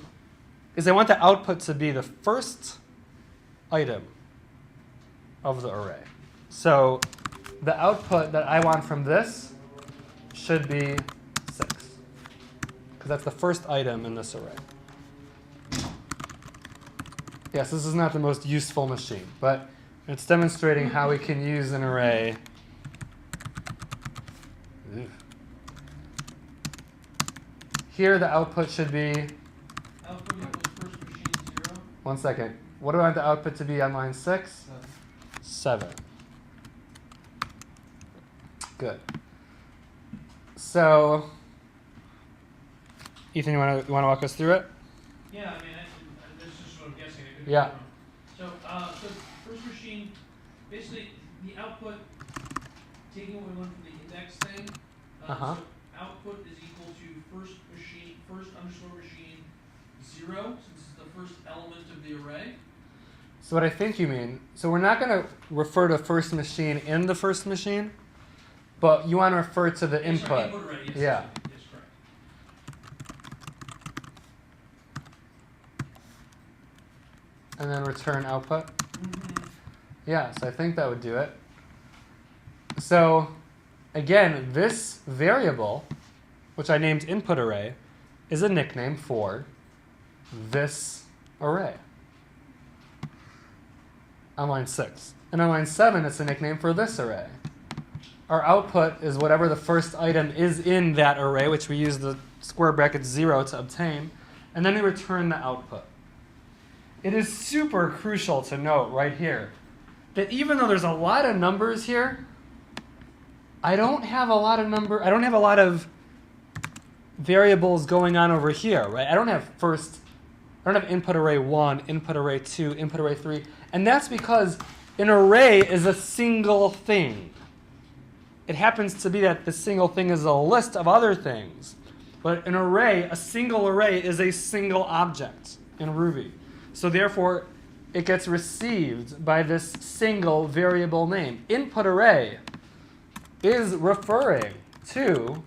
is I want the output to be the first item of the array. So the output that I want from this should be 6, because that's the first item in this array. Yes, this is not the most useful machine, but it's demonstrating how we can use an array. Here the output should be, Output equals first machine 0. one second, what do I want the output to be on line 6? 7. Good. So, Ethan, you want to walk us through it? Yeah, I mean, this is just what I'm guessing. I could be Yeah. wrong. So first machine, basically the output, taking what we learned from the index thing. Uh-huh. So output is equal to first underscore machine 0, since it's the first element of the array. So what I think you mean, so we're not going to refer to first machine in the first machine, but you want to refer to the Sorry, input. input array, yes, Yeah. yes, correct. And then return output. Yeah, so I think that would do it. So again, this variable, which I named input array, is a nickname for this array on line 6. And on line 7, it's a nickname for this array. Our output is whatever the first item is in that array, which we use the square bracket 0 to obtain, and then we return the output. It is super crucial to note right here that even though there's a lot of numbers here, I don't have a lot of variables going on over here, right? I don't have input array 1, input array 2, input array 3, and that's because an array is a single thing. It happens to be that the single thing is a list of other things, but an array, a single array, is a single object in Ruby. So therefore, it gets received by this single variable name. Input array is referring to,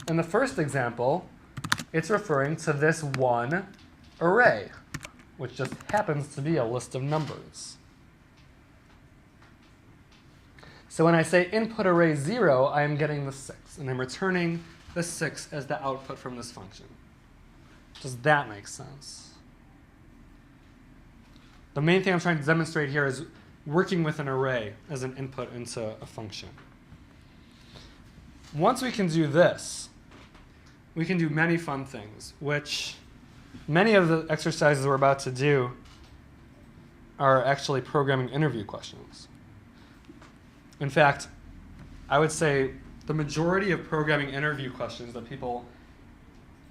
in the first example, it's referring to this one array, which just happens to be a list of numbers. So when I say input array 0, I am getting the 6, and I'm returning the 6 as the output from this function. Does that make sense? The main thing I'm trying to demonstrate here is working with an array as an input into a function. Once we can do this, we can do many fun things, which many of the exercises we're about to do are actually programming interview questions. In fact, I would say the majority of programming interview questions that people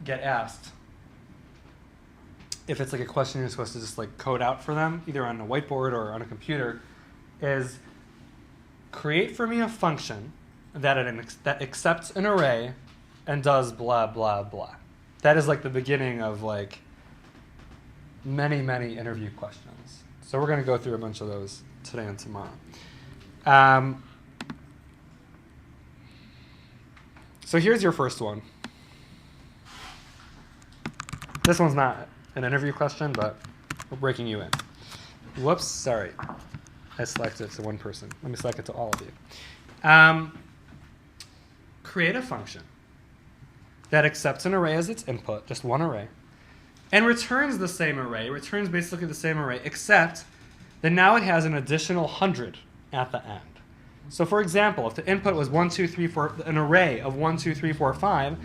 get asked, if it's like a question you're supposed to just like code out for them, either on a whiteboard or on a computer, is create for me a function that accepts an array and does blah, blah, blah. That is like the beginning of like many, many interview questions. So we're going to go through a bunch of those today and tomorrow. So here's your first one. This one's not an interview question, but we're breaking you in. Whoops, sorry. I selected it to one person. Let me select it to all of you. Create a function that accepts an array as its input, just one array, and returns the same array, returns basically the same array, except that now it has an additional 100 at the end. So for example, if the input was 1, 2, 3, 4, an array of 1, 2, 3, 4, 5,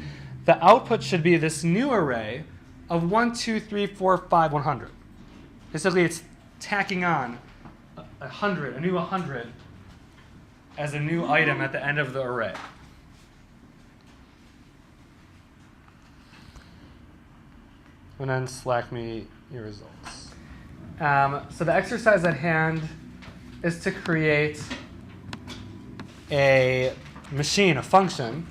the output should be this new array of 1, 2, 3, 4, 5, 100. Basically, it's tacking on a new 100 as a new item at the end of the array. And then Slack me your results. So the exercise at hand is to create a machine, a function,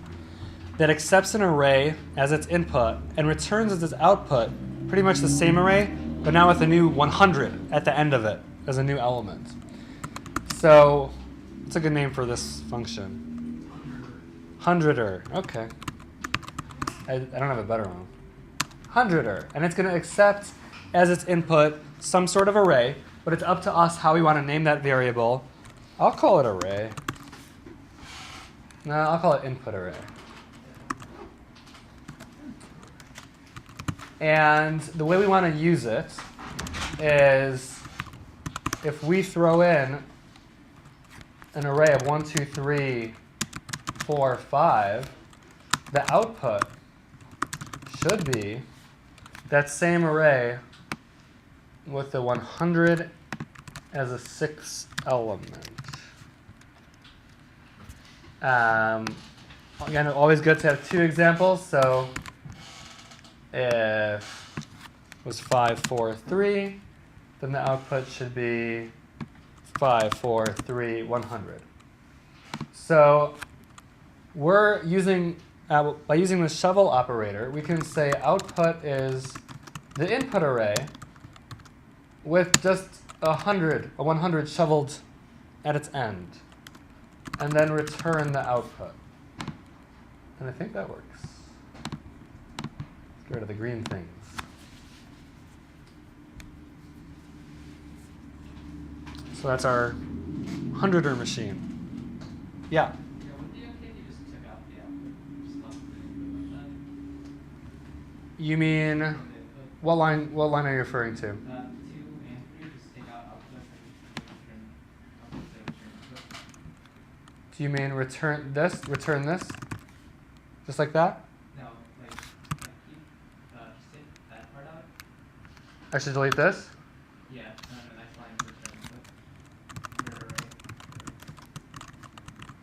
that accepts an array as its input and returns as its output pretty much the same array, but now with a new 100 at the end of it as a new element. So what's a good name for this function? 100er. Okay. I don't have a better one. Hundreder. And it's going to accept as its input some sort of array, but it's up to us how we want to name that variable. I'll call it array. No, I'll call it input array. And the way we want to use it is if we throw in an array of 1, 2, 3, 4, 5, the output should be that same array with the 100 as a 6th element. Again, always good to have two examples. So if it was 5, 4, 3, then the output should be 5, 4, 3, 100. So we're using, by using the shovel operator, we can say output is the input array with just 100 shoveled at its end, and then return the output. And I think that works. Let's get rid of the green things. So that's our hundreder machine. Yeah? Yeah, would it be okay if you just took out the output stuff and put it like that? You mean, From the input? what line are you referring to? 2 and 3, just take out output and return output instead of return input. Do you mean return this? Just like that? No, like keep, just take that part out. I should delete this? Yeah, and then the next line is return input. For array.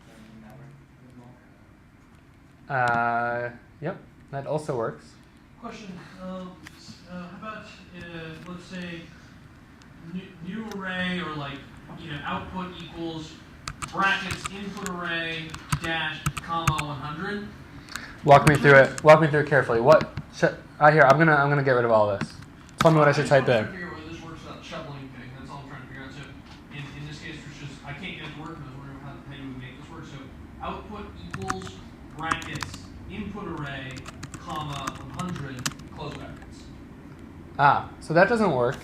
Does that work as well? Yep, that also works. Question, how about, let's say, new array, or like, output equals brackets input array dash comma 100? Walk me through it. Walk me through it carefully. Here, I'm gonna get rid of all this. Tell me what I should type I'm trying in. to figure out whether this works without the shoveling thing. That's all I'm trying to figure out. So in this case, it's just, I can't get it to work, and I was wondering how you would make this work. So output equals brackets input array comma 100 close brackets. So that doesn't work.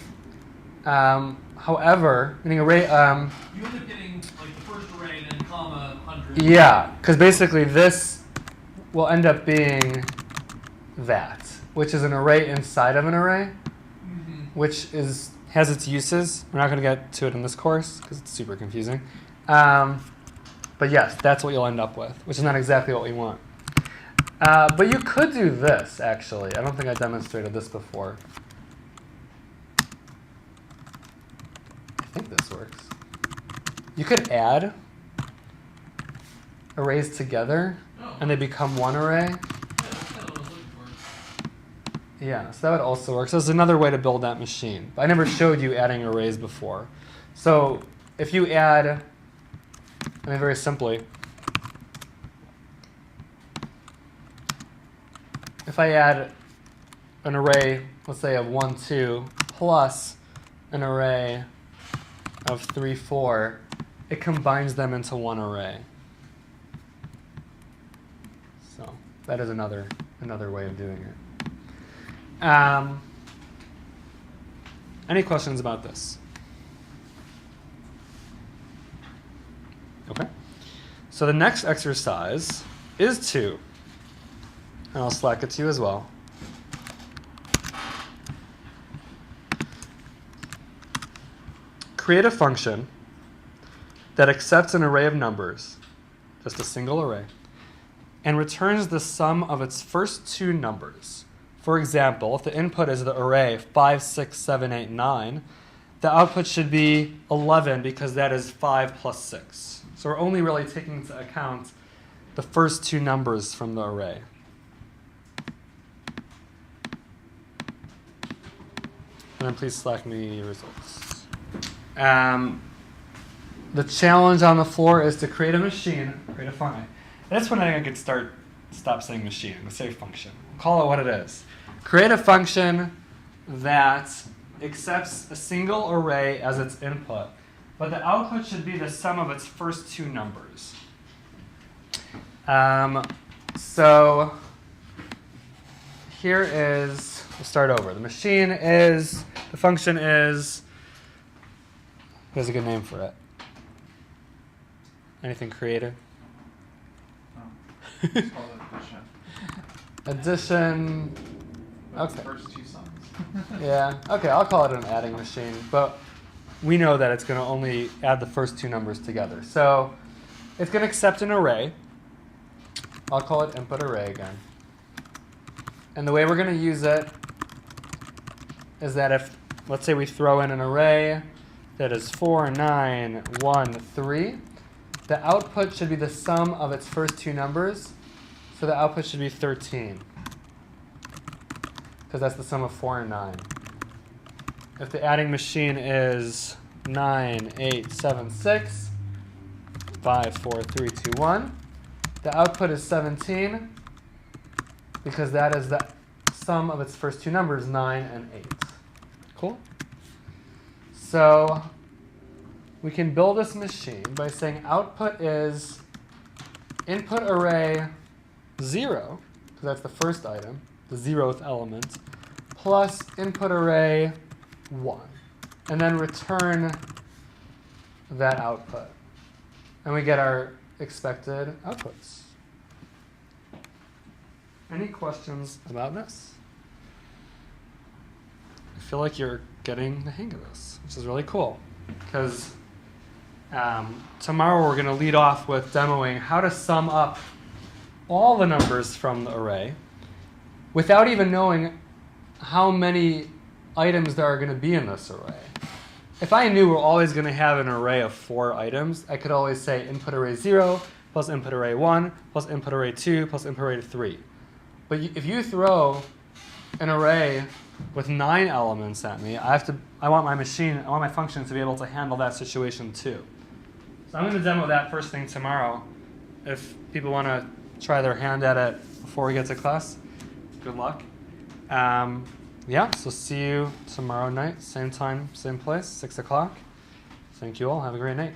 However, meaning array. You end up getting like the first array, then comma 100. Yeah, because basically this will end up being that, which is an array inside of an array, which has its uses. We're not going to get to it in this course because it's super confusing. But yes, that's what you'll end up with, which is not exactly what we want. But you could do this, actually. I don't think I demonstrated this before. I think this works. You could add arrays together, and they become one array. Yeah, that's kind of what I was looking for. Yeah, so that would also work. So there's another way to build that machine. But I never showed you adding arrays before. So if you add, very simply, if I add an array, let's say of 1, 2, plus an array of 3, 4, it combines them into one array. So that is another way of doing it. Any questions about this? Okay. So the next exercise is 2. And I'll Slack it to you as well. Create a function that accepts an array of numbers, just a single array, and returns the sum of its first 2 numbers. For example, if the input is the array 5, 6, 7, 8, 9, the output should be 11 because that is 5 plus 6. So we're only really taking into account the first 2 numbers from the array. And then please Slack me your results. The challenge on the floor is to create a machine, create a function. That's when I could stop saying machine, let's say function. Call it what it is. Create a function that accepts a single array as its input, but the output should be the sum of its first 2 numbers. So here is, we'll start over. The machine is, the function is, there's a good name for it. Anything creative? Oh. It's called addition. Addition. That's Okay. the first two sums. Yeah. Okay, I'll call it an adding machine, but we know that it's going to only add the first two numbers together. So it's going to accept an array. I'll call it input array again. And the way we're going to use it is that if, let's say we throw in an array that is 4, 9, 1, 3, the output should be the sum of its first two numbers. So the output should be 13. Because that's the sum of 4 and 9. If the adding machine is 9, 8, 7, 6, 5, 4, 3, 2, 1, the output is 17 because that is the sum of its first two numbers, 9 and 8. Cool? So we can build this machine by saying output is input array 0, because that's the first item, the 0th element, plus input array 1. And then return that output. And we get our expected outputs. Any questions about this? I feel like you're getting the hang of this, which is really cool. Because tomorrow we're going to lead off with demoing how to sum up all the numbers from the array without even knowing how many items there are going to be in this array. If I knew we're always going to have an array of 4 items, I could always say input array 0 plus input array 1 plus input array 2 plus input array 3. But if you throw an array with 9 elements at me, I want my function to be able to handle that situation too. So I'm going to demo that first thing tomorrow. If people want to try their hand at it before we get to class, good luck. Yeah, so see you tomorrow night, same time, same place, 6 o'clock. Thank you all. Have a great night.